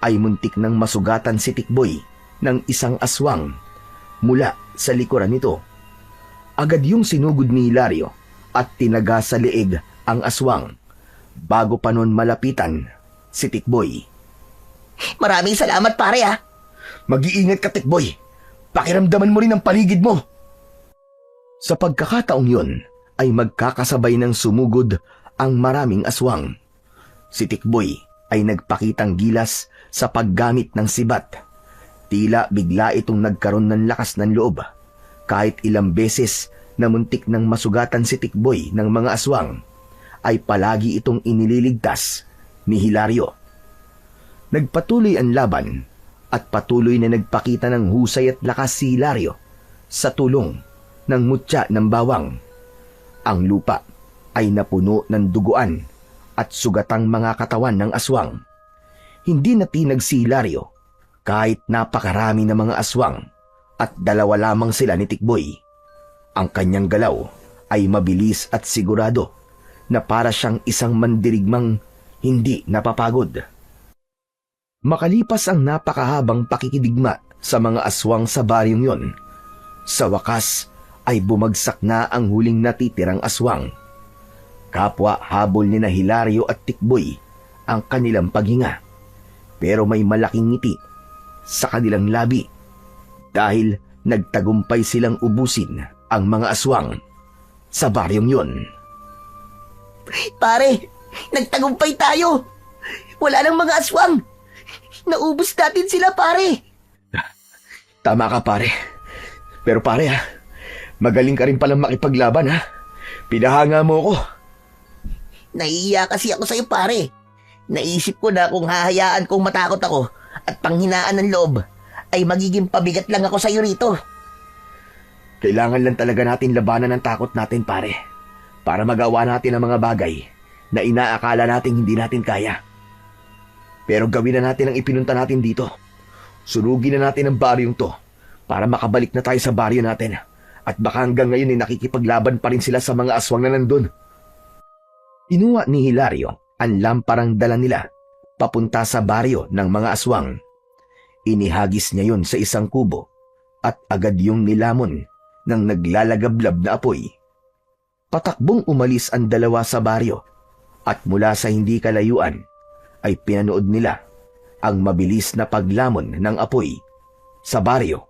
ay muntik nang masugatan si Tikboy ng isang aswang mula sa likuran nito. Agad yung sinugod ni Hilario at tinaga sa leeg ang aswang bago pa nun malapitan si Tikboy. Maraming salamat pare ah. Mag-iingat ka, Tikboy. Pakiramdaman mo rin ang paligid mo. Sa pagkakataong yun ay magkakasabay ng sumugod ang maraming aswang. Si Tikboy ay nagpakitang gilas sa paggamit ng sibat. Tila bigla itong nagkaroon ng lakas ng loob. Kahit ilang beses na muntik nang masugatan si Tikboy ng mga aswang, ay palagi itong inililigtas ni Hilario. Nagpatuloy ang laban at patuloy na nagpakita ng husay at lakas si Hilario sa tulong ng mutya ng bawang. Ang lupa ay napuno ng duguan at sugatang mga katawan ng aswang. Hindi natinag si Hilario kahit napakarami ng mga aswang at dalawa lamang sila ni Tikboy. Ang kanyang galaw ay mabilis at sigurado na para siyang isang mandirigmang hindi napapagod. Makalipas ang napakahabang pakikidigma sa mga aswang sa baryong yon, sa wakas ay bumagsak na ang huling natitirang aswang. Kapwa habol ni na Hilario at Tikboy ang kanilang paghinga, pero may malaking ngiti sa kanilang labi dahil nagtagumpay silang ubusin ang mga aswang sa baryong yon. Pare, nagtagumpay tayo. Wala nang mga aswang. Naubos natin sila pare. Tama ka, pare. Pero pare magaling ka rin palang makipaglaban ha. Pinahanga mo ako. Naiiya kasi ako sa'yo pare. Naisip ko na kung hahayaan kong matakot ako at panghinaan ng loob ay magiging pabigat lang ako sa'yo rito. Kailangan lang talaga natin labanan ang takot natin, pare. Para magawa natin ang mga bagay na inaakala nating hindi natin kaya. Pero gawin na natin ang ipinunta natin dito. Surugin na natin ang baryong to para makabalik na tayo sa baryo natin. At baka hanggang ngayon ay nakikipaglaban pa rin sila sa mga aswang na nandun. Inuwa ni Hilario ang lamparang dala nila papunta sa baryo ng mga aswang. Inihagis niya yon sa isang kubo at agad yung nilamon ng naglalagablab na apoy. Patakbong umalis ang dalawa sa baryo at mula sa hindi kalayuan ay pinanood nila ang mabilis na paglamon ng apoy sa baryo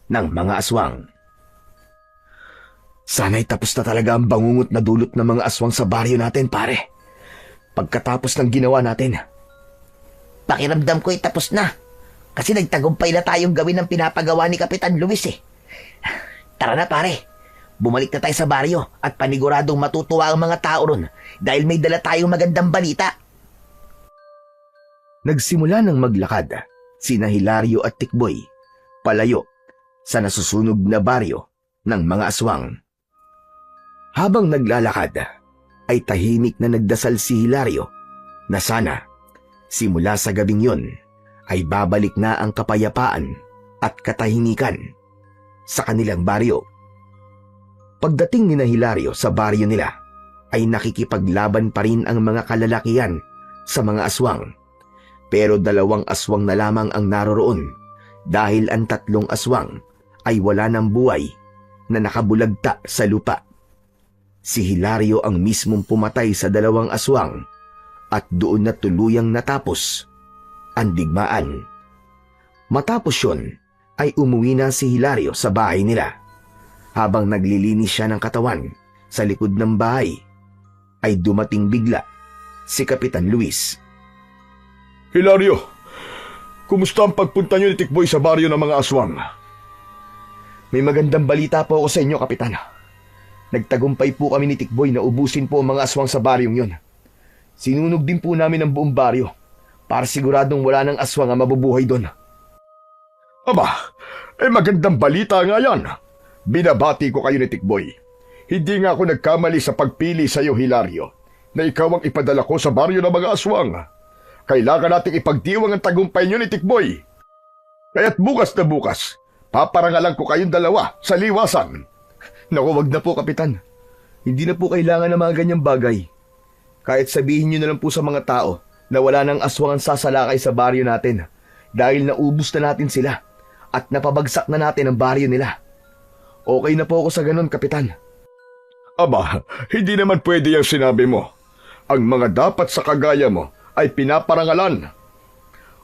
ng mga aswang. Sana'y tapos na talaga ang bangungot na dulot ng mga aswang sa baryo natin, pare. Pagkatapos ng ginawa natin. Pakiramdam ko ay tapos na. Kasi nagtagumpay na tayong gawin ang pinapagawa ni Kapitan Luis eh. Tara na pare. Bumalik na tayo sa baryo at paniguradong matutuwa ang mga tao ron dahil may dala tayong magandang balita. Nagsimula ng maglakad sina Hilario at Tikboy palayo sa nasusunog na baryo ng mga aswang. Habang naglalakad, ay tahimik na nagdasal si Hilario na sana, simula sa gabing yon, ay babalik na ang kapayapaan at katahimikan sa kanilang baryo. Pagdating ni na Hilario sa baryo nila, ay nakikipaglaban pa rin ang mga kalalakihan sa mga aswang. Pero 2 aswang na lamang ang naroroon dahil ang 3 aswang ay wala ng buhay na nakabulagta sa lupa. Si Hilario ang mismong pumatay sa 2 aswang at doon na tuluyang natapos ang digmaan. Matapos yun ay umuwi na si Hilario sa bahay nila. Habang naglilinis siya ng katawan sa likod ng bahay, ay dumating bigla si Kapitan Luis. Hilario, kumusta ang pagpunta niyo ni Tikboy sa baryo ng mga aswang? May magandang balita po ako sa inyo, Kapitan. Nagtagumpay po kami ni Tikboy na ubusin po ang mga aswang sa baryong yon. Sinunog din po namin ang buong baryo para siguradong wala ng aswang ang mabubuhay doon. Aba, magandang balita nga yan. Binabati ko kayo ni Tikboy. Hindi nga ako nagkamali sa pagpili sa iyo, Hilario, na ikaw ang ipadala ko sa baryo ng mga aswang. Kailangan nating ipagdiwang ang tagumpay niyo ni Tikboy. Kaya't bukas na bukas, paparangalan ko kayong 2 sa liwasan. Naku, wag na po, Kapitan. Hindi na po kailangan ng mga ganyang bagay. Kahit sabihin niyo na lang po sa mga tao na wala nang aswang ang sasalakay sa baryo natin dahil naubos na natin sila at napabagsak na natin ang baryo nila. Okay na po ako sa ganun, Kapitan. Aba, hindi naman pwede yung sinabi mo. Ang mga dapat sa kagaya mo ay pinaparangalan.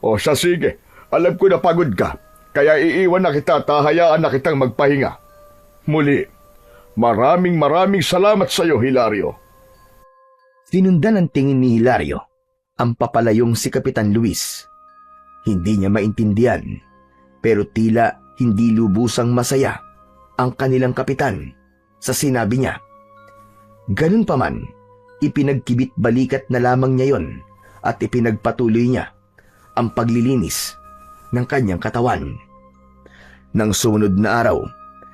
O siya, sige, alam ko na pagod ka, kaya iiwan na kita at hahayaan na kitang magpahinga. Muli, maraming salamat sa iyo, Hilario. Sinundan ang tingin ni Hilario ang papalayong si Kapitan Luis. Hindi niya maintindihan, pero tila hindi lubusang masaya ang kanilang kapitan sa sinabi niya. Ganun pa man, ipinagkibit balikat na lamang niya yon at ipinagpatuloy niya ang paglilinis ng kanyang katawan. Nang sumunod na araw,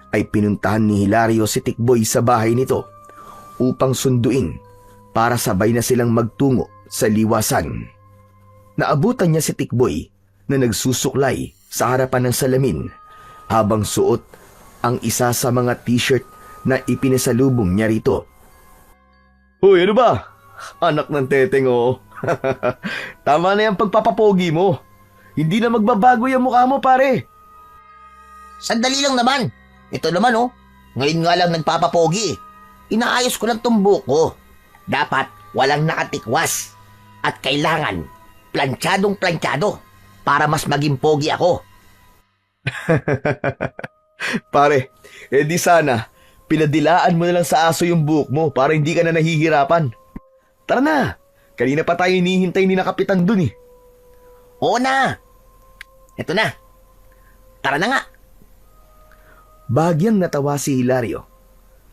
ay pinuntahan ni Hilario si Tikboy sa bahay nito upang sunduin para sabay na silang magtungo sa liwasan. Naabutan niya si Tikboy na nagsusuklay sa harapan ng salamin habang suot ang isa sa mga t-shirt na ipinasalubong niya rito. Uy, ano ba? Anak ng teteng, oh. Tama na yung pagpapapogi mo. Hindi na magbabago yung mukha mo, pare. Sandali lang naman. Ito naman oh. Ngayon nga lang nagpapapogi eh. Inaayos ko lang tong buhok ko. Dapat walang nakatikwas. At kailangan plantsadong-plantsado para mas maging pogi ako. Pare, di sana, pinadilaan mo na lang sa aso yung buhok mo para hindi ka na nahihirapan. Tara na, kanina pa tayo hinihintay ni na Kapitan dun eh. Oo na. Ito na. Tara na nga. Bahagyang natawa si Hilario.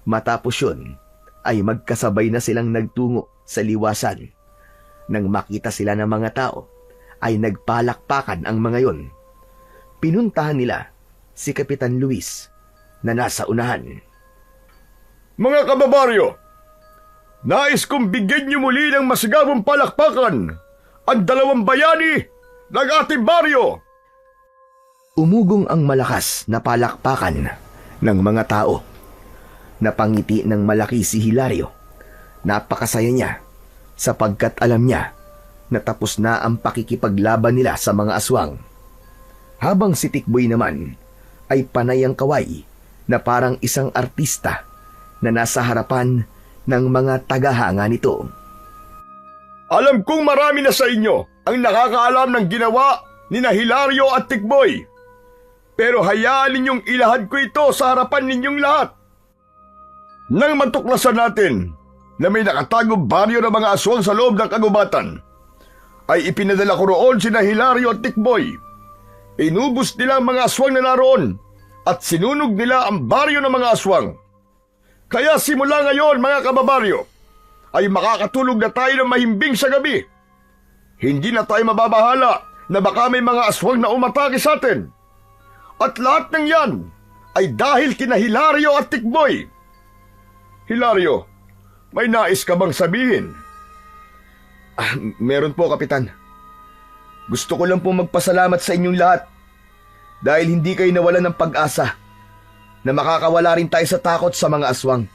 Matapos yun, ay magkasabay na silang nagtungo sa liwasan. Nang makita sila ng mga tao, ay nagpalakpakan ang mga yon. Pinuntahan nila si Kapitan Luis na nasa unahan. Mga kababaryo, nais kong bigyan niyo muli ng masigabong palakpakan ang 2 bayani ng ating baryo. Umugong ang malakas na palakpakan ng mga tao. Napangiti ng malaki si Hilario. Napakasaya niya sapagkat alam niya na tapos na ang pakikipaglaban nila sa mga aswang. Habang si Tikboy naman ay panay ang kaway na parang isang artista na nasa harapan ng mga tagahanga nito. Alam kong marami na sa inyo ang nakakaalam ng ginawa ni na Hilario at Tikboy. Pero hayaan ninyong ilahad ko ito sa harapan ninyong lahat. Nang matuklasan natin na may nakatagong baryo ng mga aswang sa loob ng kagubatan, ay ipinadala ko roon sina Hilario at Tikboy. Inubos nila ang mga aswang na naroon at sinunog nila ang baryo ng mga aswang. Kaya simula ngayon mga kababaryo, ay makakatulog na tayo ng mahimbing sa gabi. Hindi na tayo mababahala na baka may mga aswang na umatake sa atin. At lahat ng yan ay dahil kina Hilario at Tikboy. Hilario, may nais ka bang sabihin? Meron po, Kapitan. Gusto ko lang pong magpasalamat sa inyong lahat dahil hindi kayo nawalan ng pag-asa na makakawala rin tayo sa takot sa mga aswang.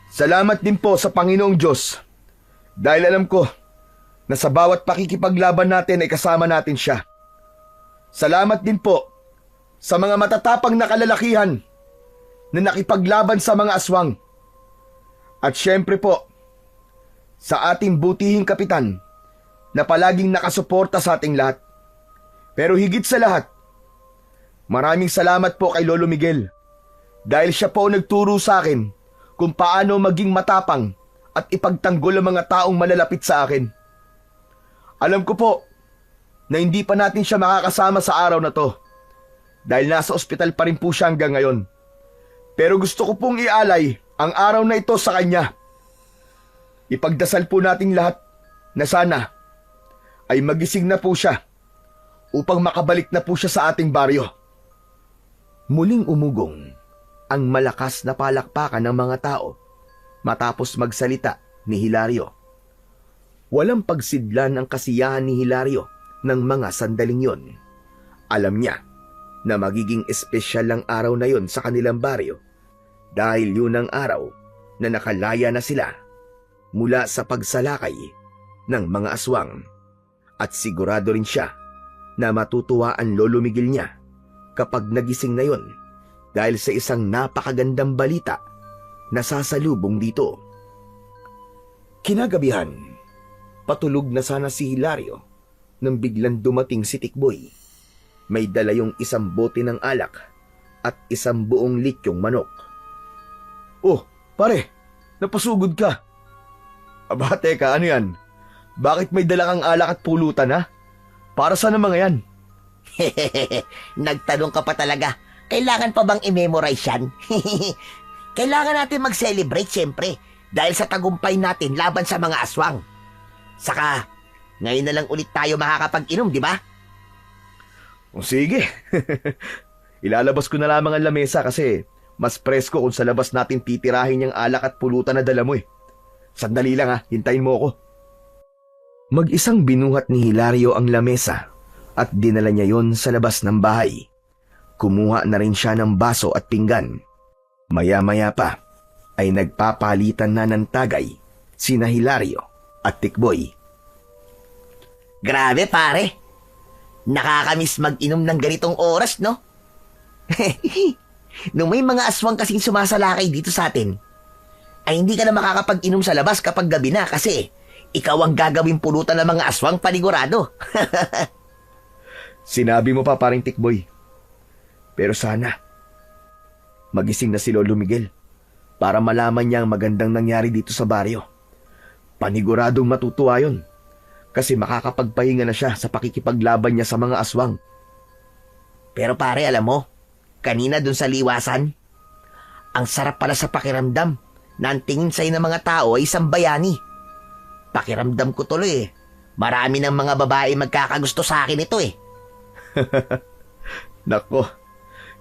Salamat din po sa Panginoong Diyos dahil alam ko na sa bawat pakikipaglaban natin ay kasama natin siya. Salamat din po sa mga matatapang na kalalakihan na nakipaglaban sa mga aswang. At syempre po, sa ating butihing kapitan na palaging nakasuporta sa ating lahat. Pero higit sa lahat, maraming salamat po kay Lolo Miguel dahil siya po nagturo sa akin kung paano maging matapang at ipagtanggol ang mga taong malalapit sa akin. Alam ko po na hindi pa natin siya makakasama sa araw na to dahil nasa ospital pa rin po siya hanggang ngayon. Pero gusto ko pong ialay ang araw na ito sa kanya. Ipagdasal po nating lahat na sana ay magising na po siya upang makabalik na po siya sa ating baryo. Muling umugong ang malakas na palakpakan ng mga tao matapos magsalita ni Hilario. Walang pagsidlan ang kasiyahan ni Hilario ng mga sandaling yon. Alam niya na magiging espesyal ang araw na yon sa kanilang baryo dahil yun ang araw na nakalaya na sila mula sa pagsalakay ng mga aswang. At sigurado rin siya na matutuwa ang Lolo Miguel niya kapag nagising na yon dahil sa isang napakagandang balita na sasalubong dito. Kinagabihan, patulog na sana si Hilario nang biglang dumating si Tikboy. May dala yung isang bote ng alak at isang buong lityong manok. Oh, pare, napasugod ka. Aba, teka, ano yan? Bakit may dala kang alak at pulutan, ha? Para saan ang mga yan? Nagtanong ka pa talaga. Kailangan pa bang i-memorize yan? Kailangan natin mag-celebrate syempre dahil sa tagumpay natin laban sa mga aswang. Saka, ngayon na lang ulit tayo makakapag-inom, di ba? O sige. Ilalabas ko na lamang ang lamesa kasi mas presko kung sa labas natin titirahin yung alak at pulutan na dala mo eh. Sandali lang ha, hintayin mo ako. Mag-isang binuhat ni Hilario ang lamesa at dinala niya yon sa labas ng bahay. Kumuha na rin siya ng baso at pinggan. Maya-maya pa ay nagpapalitan na ng tagay sina Hilario at Tikboy. Grabe pare, nakakamiss mag-inom ng ganitong oras, no? Nung may mga aswang kasing sumasalakay dito sa atin, ay hindi ka na makakapag-inom sa labas kapag gabi na kasi ikaw ang gagawing pulutan ng mga aswang panigurado. Sinabi mo pa paring Tikboy. Pero sana, magising na si Lolo Miguel para malaman niya ang magandang nangyari dito sa baryo. Paniguradong matutuwa yun kasi makakapagpahinga na siya sa pakikipaglaban niya sa mga aswang. Pero pare, alam mo, kanina dun sa liwasan, ang sarap pala sa pakiramdam na ang tingin sa'yo ng mga tao ay isang bayani. Pakiramdam ko tuloy eh. Marami ng mga babae magkakagusto sa akin ito eh. Nako,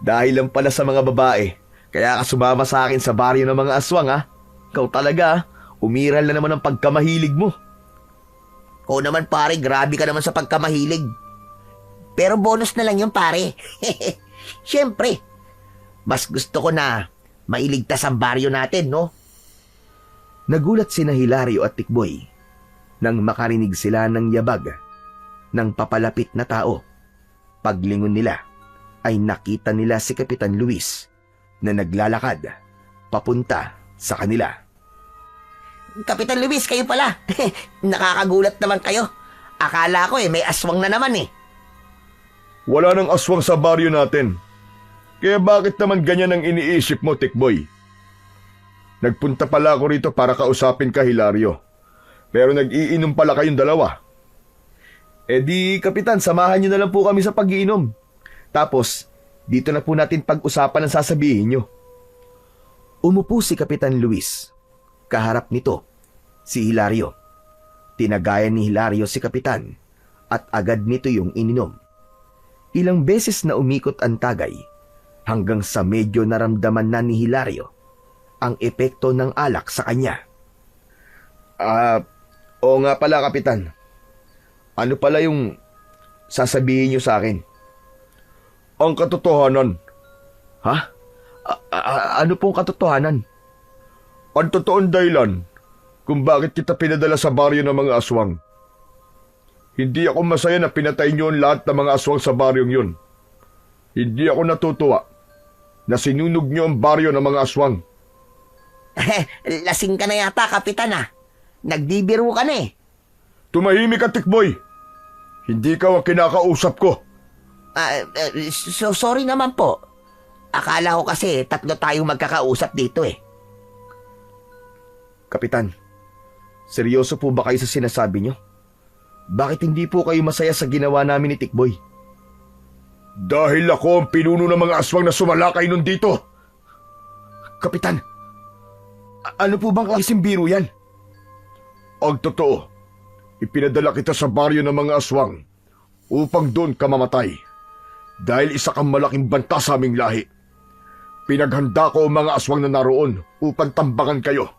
dahil lang pala sa mga babae, kaya ka sumama sa akin sa baryo ng mga aswang ha. Ikaw talaga, umiral na naman ang pagkamahilig mo. Oo naman pare, grabe ka naman sa pagkamahilig. Pero bonus na lang yung pare. Siyempre, mas gusto ko na mailigtas ang baryo natin, no? Nagulat sina Hilario at Tikboy nang makarinig sila ng yabag ng papalapit na tao. Paglingon nila ay nakita nila si Kapitan Luis na naglalakad papunta sa kanila. Kapitan Luis, kayo pala. Nakakagulat naman kayo. Akala ko may aswang na naman eh. Wala nang aswang sa baryo natin. Kaya bakit naman ganyan ang iniisip mo, Tikboy? Nagpunta pala ako rito para kausapin ka, Hilario. Pero nag-iinom pala kayong dalawa. Eh di, Kapitan, samahan niyo na lang po kami sa pag-iinom. Tapos, dito na po natin pag-usapan ang sasabihin niyo. Umupo si Kapitan Luis. Kaharap nito, si Hilario. Tinagayan ni Hilario si Kapitan at agad nito yung ininom. Ilang beses na umikot ang tagay hanggang sa medyo naramdaman na ni Hilario ang epekto ng alak sa kanya. Oo nga pala, Kapitan. Ano pala yung sasabihin niyo sa akin? Ang katotohanan. Ha? Ano pong katotohanan? Ang totoong dahilan kung bakit kita pinadala sa baryo ng mga aswang. Hindi ako masaya na pinatay niyo ang lahat ng mga aswang sa baryong yun. Hindi ako natutuwa na sinunog niyo ang baryo ng mga aswang. Lasing ka na yata, Kapitan ah. Nagdibiro ka na eh. Tumahimik ka, Tikboy. Hindi ka ang kinakausap ko. Sorry naman po. Akala ko kasi 3 tayong magkakausap dito eh. Kapitan, seryoso po ba kayo sa sinasabi niyo? Bakit hindi po kayo masaya sa ginawa namin ni Tikboy? Dahil ako ang pinuno ng mga aswang na sumalakay nun dito. Kapitan, ano po bang klaseng biro yan? Ang totoo, ipinadala kita sa baryo ng mga aswang upang doon ka mamatay. Dahil isa kang malaking banta sa aming lahi. Pinaghanda ko ang mga aswang na naroon upang tambangan kayo.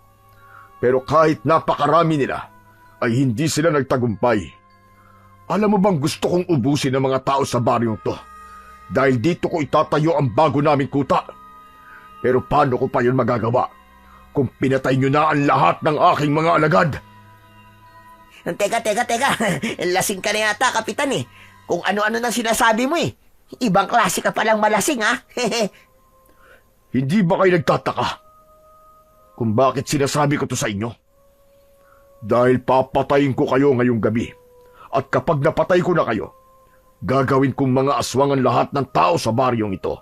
Pero kahit napakarami nila, ay hindi sila nagtagumpay. Alam mo bang gusto kong ubusin ang mga tao sa baryong to? Dahil dito ko itatayo ang bago naming kuta. Pero paano ko pa yun magagawa kung pinatay nyo na ang lahat ng aking mga alagad? Teka. Lasing ka na yata, Kapitan eh. Kung ano-ano na sinasabi mo eh. Ibang klase ka palang malasing ha. Hindi ba kayo nagtataka kung bakit sinasabi ko to sa inyo? Dahil papatayin ko kayo ngayong gabi. At kapag napatay ko na kayo, gagawin kong mga aswang ang lahat ng tao sa baryong ito.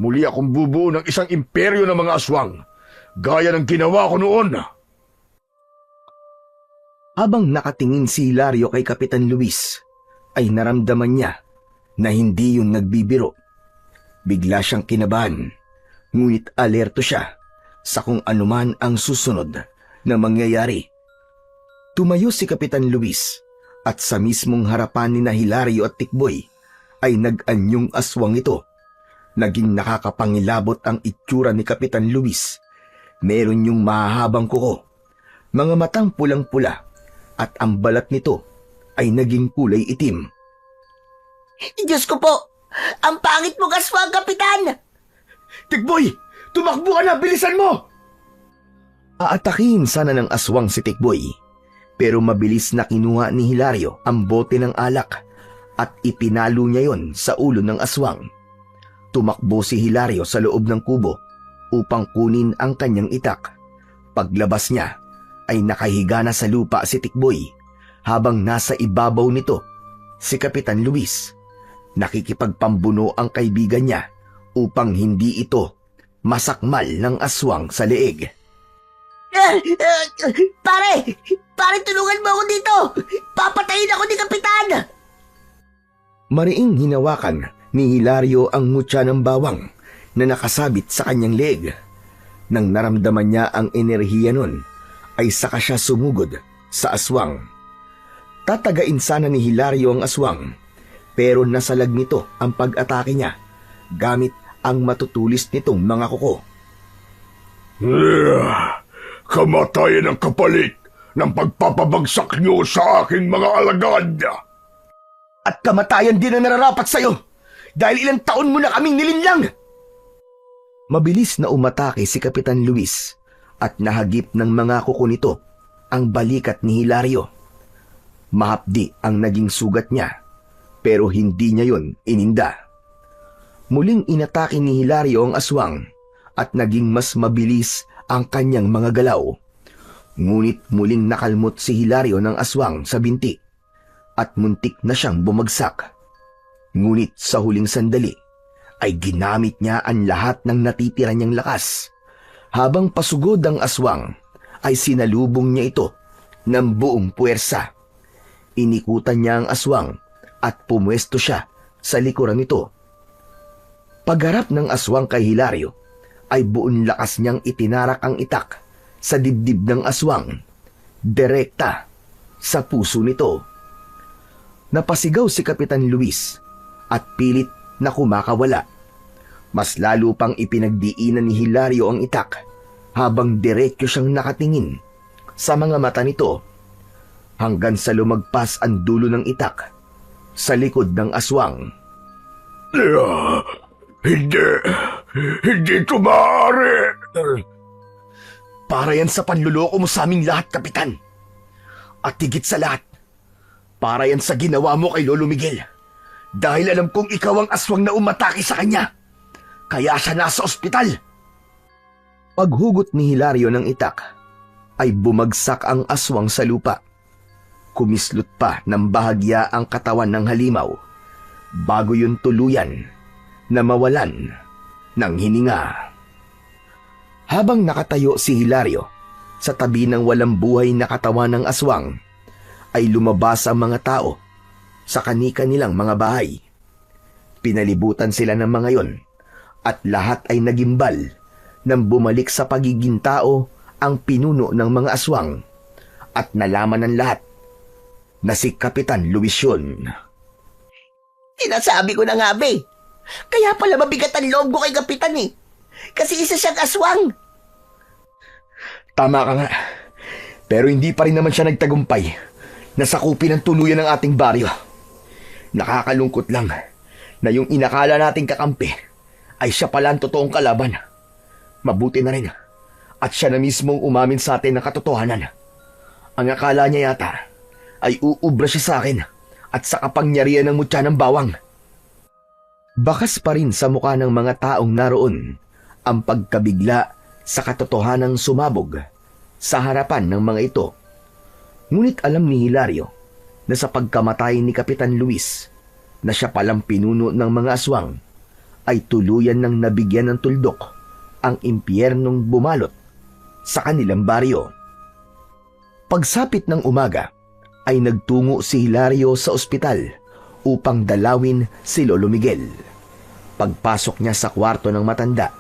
Muli akong bubuo ng isang imperyo ng mga aswang, gaya ng ginawa ko noon. Habang nakatingin si Hilario kay Kapitan Luis, ay naramdaman niya na hindi yung nagbibiro. Bigla siyang kinabahan, ngunit alerto siya sa kung anuman ang susunod na mangyayari. Tumayo si Kapitan Luis at sa mismong harapan ni na Hilario at Tikboy ay nag-anyong aswang ito. Naging nakakapangilabot ang itsura ni Kapitan Luis. Meron yung mahahabang kuko, mga matang pulang-pula at ang balat nito ay naging kulay itim. Diyos ko po! Ang pangit mo, aswang, Kapitan! Tikboy! Tumakbo ka na! Bilisan mo! Aatakin sana ng aswang si Tikboy, pero mabilis na kinuha ni Hilario ang bote ng alak at ipinalo niya yon sa ulo ng aswang. Tumakbo si Hilario sa loob ng kubo upang kunin ang kanyang itak. Paglabas niya ay nakahiga na sa lupa si Tikboy habang nasa ibabaw nito si Kapitan Luis. Nakikipagpambuno ang kaibigan niya upang hindi ito masakmal ng aswang sa leeg. Pare, tulungan mo ako dito! Papatayin ako ni Kapitan! Mariing hinawakan ni Hilario ang mutya ng bawang na nakasabit sa kanyang leeg. Nang naramdaman niya ang enerhiya nun, ay saka siya sumugod sa aswang. Tatagain sana ni Hilario ang aswang, pero nasalag nito ang pag-atake niya gamit ang matutulis nitong mga kuko. Kamatayan ang kapalit ng pagpapabagsak niyo sa aking mga alagad! At kamatayan din ang nararapat sa'yo dahil ilang taon mo na kaming nilinlang. Mabilis na umatake si Kapitan Luis at nahagip ng mga kuko nito ang balikat ni Hilario. Mahapdi ang naging sugat niya pero hindi niya yon ininda. Muling inatake ni Hilario ang aswang at naging mas mabilis ang kanyang mga galaw. Ngunit muling nakalmot si Hilario ng aswang sa binti at muntik na siyang bumagsak. Ngunit sa huling sandali ay ginamit niya ang lahat ng natitira niyang lakas. Habang pasugod ang aswang ay sinalubong niya ito ng buong puwersa. Inikutan niya ang aswang at pumwesto siya sa likuran nito. Pagharap ng aswang kay Hilario ay buong lakas niyang itinarak ang itak sa dibdib ng aswang, direkta sa puso nito. Napasigaw si Kapitan Luis at pilit na kumakawala. Mas lalo pang ipinagdiinan ni Hilario ang itak habang diretso siyang nakatingin sa mga mata nito hanggang sa lumagpas ang dulo ng itak sa likod ng aswang. Hindi ito maaari. Para yan sa panluloko mo sa aming lahat, Kapitan. At higit sa lahat, para yan sa ginawa mo kay Lolo Miguel. Dahil alam kong ikaw ang aswang na umatake sa kanya. Kaya siya nasa ospital. Paghugot ni Hilario ng itak, ay bumagsak ang aswang sa lupa. Kumislot pa ng bahagya ang katawan ng halimaw bago yun tuluyan na mawalan ng hininga. Habang nakatayo si Hilario sa tabi ng walang buhay na katawan ng aswang, ay lumabas ang mga tao sa kani-kanilang mga bahay. Pinalibutan sila ng mga yon at lahat ay nagimbal nang bumalik sa pagiging tao ang pinuno ng mga aswang at nalaman ng lahat na si Kapitan Luis yun. Sinasabi ko na nga, be. Kaya pala mabigat ang loob ko kay Kapitan eh. Kasi isa siyang aswang. Tama ka nga. Pero hindi pa rin naman siya nagtagumpay. Nasakupin ng tuluyan ng ating baryo. Nakakalungkot lang na yung inakala nating kakampi ay siya pala ang totoong kalaban. Mabuti na rin at siya na mismong umamin sa atin ng katotohanan. Ang akala niya yata ay uubra siya sa akin at sa kapangyarihan ng mutya ng bawang. Bakas pa rin sa mukha ng mga taong naroon ang pagkabigla sa katotohanang sumabog sa harapan ng mga ito. Ngunit alam ni Hilario na sa pagkamatay ni Kapitan Luis na siya palang pinuno ng mga aswang ay tuluyan ng nabigyan ng tuldok ang impyernong bumalot sa kanilang baryo. Pagsapit ng umaga ay nagtungo si Hilario sa ospital upang dalawin si Lolo Miguel. Pagpasok niya sa kwarto ng matanda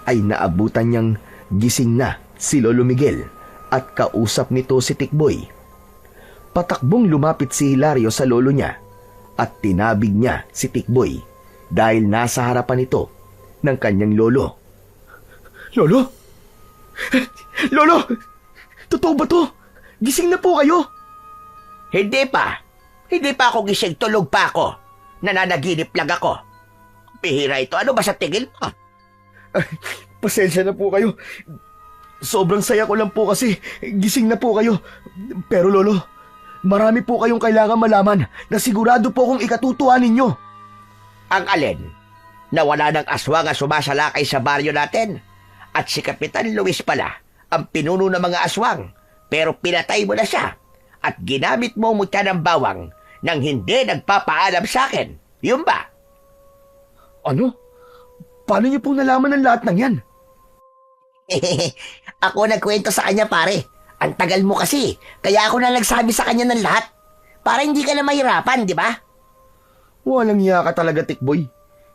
ay naabutan niyang gising na si Lolo Miguel at kausap nito si Tikboy. Patakbong lumapit si Hilario sa lolo niya at tinabig niya si Tikboy dahil nasa harapan ito ng kanyang lolo. Lolo? Lolo! Totoo ba to? Gising na po kayo? Hindi pa. Hindi pa ako gising. Tulog pa ako. Nananaginip lang ako. Pihira ito. Ano ba sa tingin mo? Pasensya na po kayo. Sobrang saya ko lang po kasi gising na po kayo. Pero lolo, marami po kayong kailangan malaman na sigurado po kong ikatutuwa ninyo. Ang alin? Nawala ng aswang ang sumasalakay sa baryo natin. At si Kapitan Luis pala ang pinuno ng mga aswang. Pero pinatay mo na siya. At ginamit mo mutya ng bawang nang hindi nagpapaalam sa akin. Yun ba? Ano? Paano niyo pong nalaman ang lahat ng yan? Ako nagkwento sa kanya, pare. Ang tagal mo kasi. Kaya ako na nagsabi sa kanya ng lahat. Para hindi ka na mahirapan, di ba? Walang iya ka talaga, Tikboy.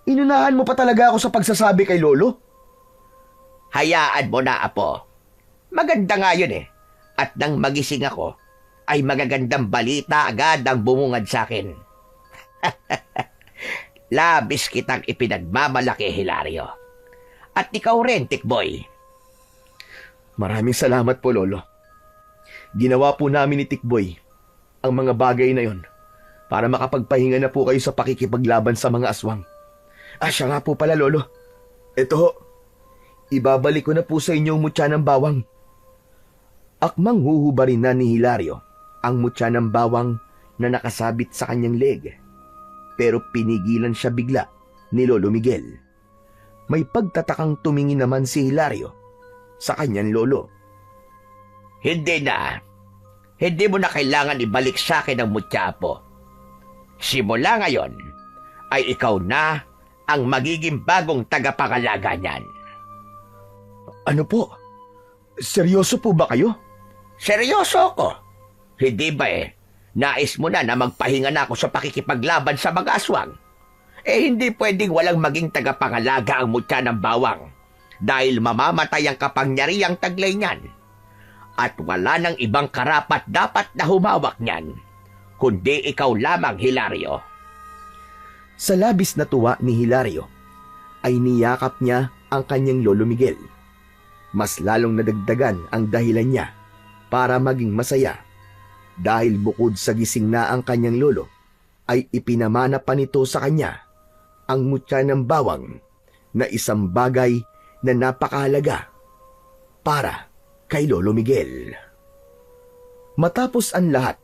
Inunahan mo pa talaga ako sa pagsasabi kay Lolo. Hayaan mo na, Apo. Maganda nga yun eh. At nang magising ako, ay magagandang balita agad ang bumungad sa akin. Labis kitang ipinagmamalaki, Hilario. At ikaw rin, Tikboy. Maraming salamat po, Lolo. Ginawa po namin ni Tikboy ang mga bagay na yon para makapagpahinga na po kayo sa pakikipaglaban sa mga aswang. Siya nga po pala, Lolo. Ito ho, ibabalik ko na po sa inyo ang mutya ng bawang. Akmang huhubarin na ni Hilario ang mutya ng bawang na nakasabit sa kanyang leg. Pero pinigilan siya bigla ni Lolo Miguel. May pagtatakang tumingin naman si Hilario sa kanyang lolo. Hindi na. Hindi mo na kailangan ibalik sa akin ang mutya, Apo. Simula ngayon, ay ikaw na ang magiging bagong tagapangalaga niyan. Ano po? Seryoso po ba kayo? Seryoso ko. Hindi ba nais mo na magpahinga na ako sa pakikipaglaban sa mga aswang? Hindi pwedeng walang maging tagapangalaga ang mutya ng bawang dahil mamamatay ang kapangyarihang taglay niyan. At wala nang ibang karapat dapat na humawak niyan, kundi ikaw lamang, Hilario. Sa labis na tuwa ni Hilario, ay niyakap niya ang kanyang Lolo Miguel. Mas lalong nadagdagan ang dahilan niya para maging masaya dahil bukod sa gising na ang kanyang lolo, ay ipinamana pa nito sa kanya ang mutya ng bawang na isang bagay na napakahalaga para kay Lolo Miguel. Matapos ang lahat,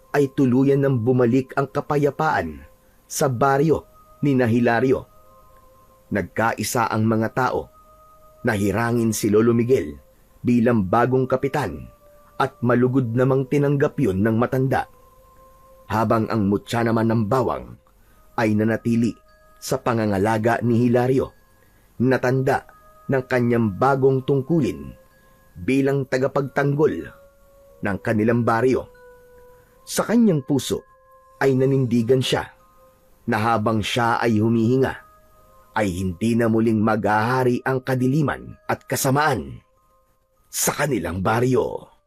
ay tuluyan ng bumalik ang kapayapaan sa baryo ni Hilario. Nagkaisa ang mga tao na hirangin si Lolo Miguel bilang bagong kapitan at malugod namang tinanggap yun ng matanda. Habang ang mutya naman ng bawang ay nanatili sa pangangalaga ni Hilario, natanda ng kanyang bagong tungkulin bilang tagapagtanggol ng kanilang baryo. Sa kanyang puso ay nanindigan siya na habang siya ay humihinga, ay hindi na muling maghahari ang kadiliman at kasamaan sa kanilang baryo.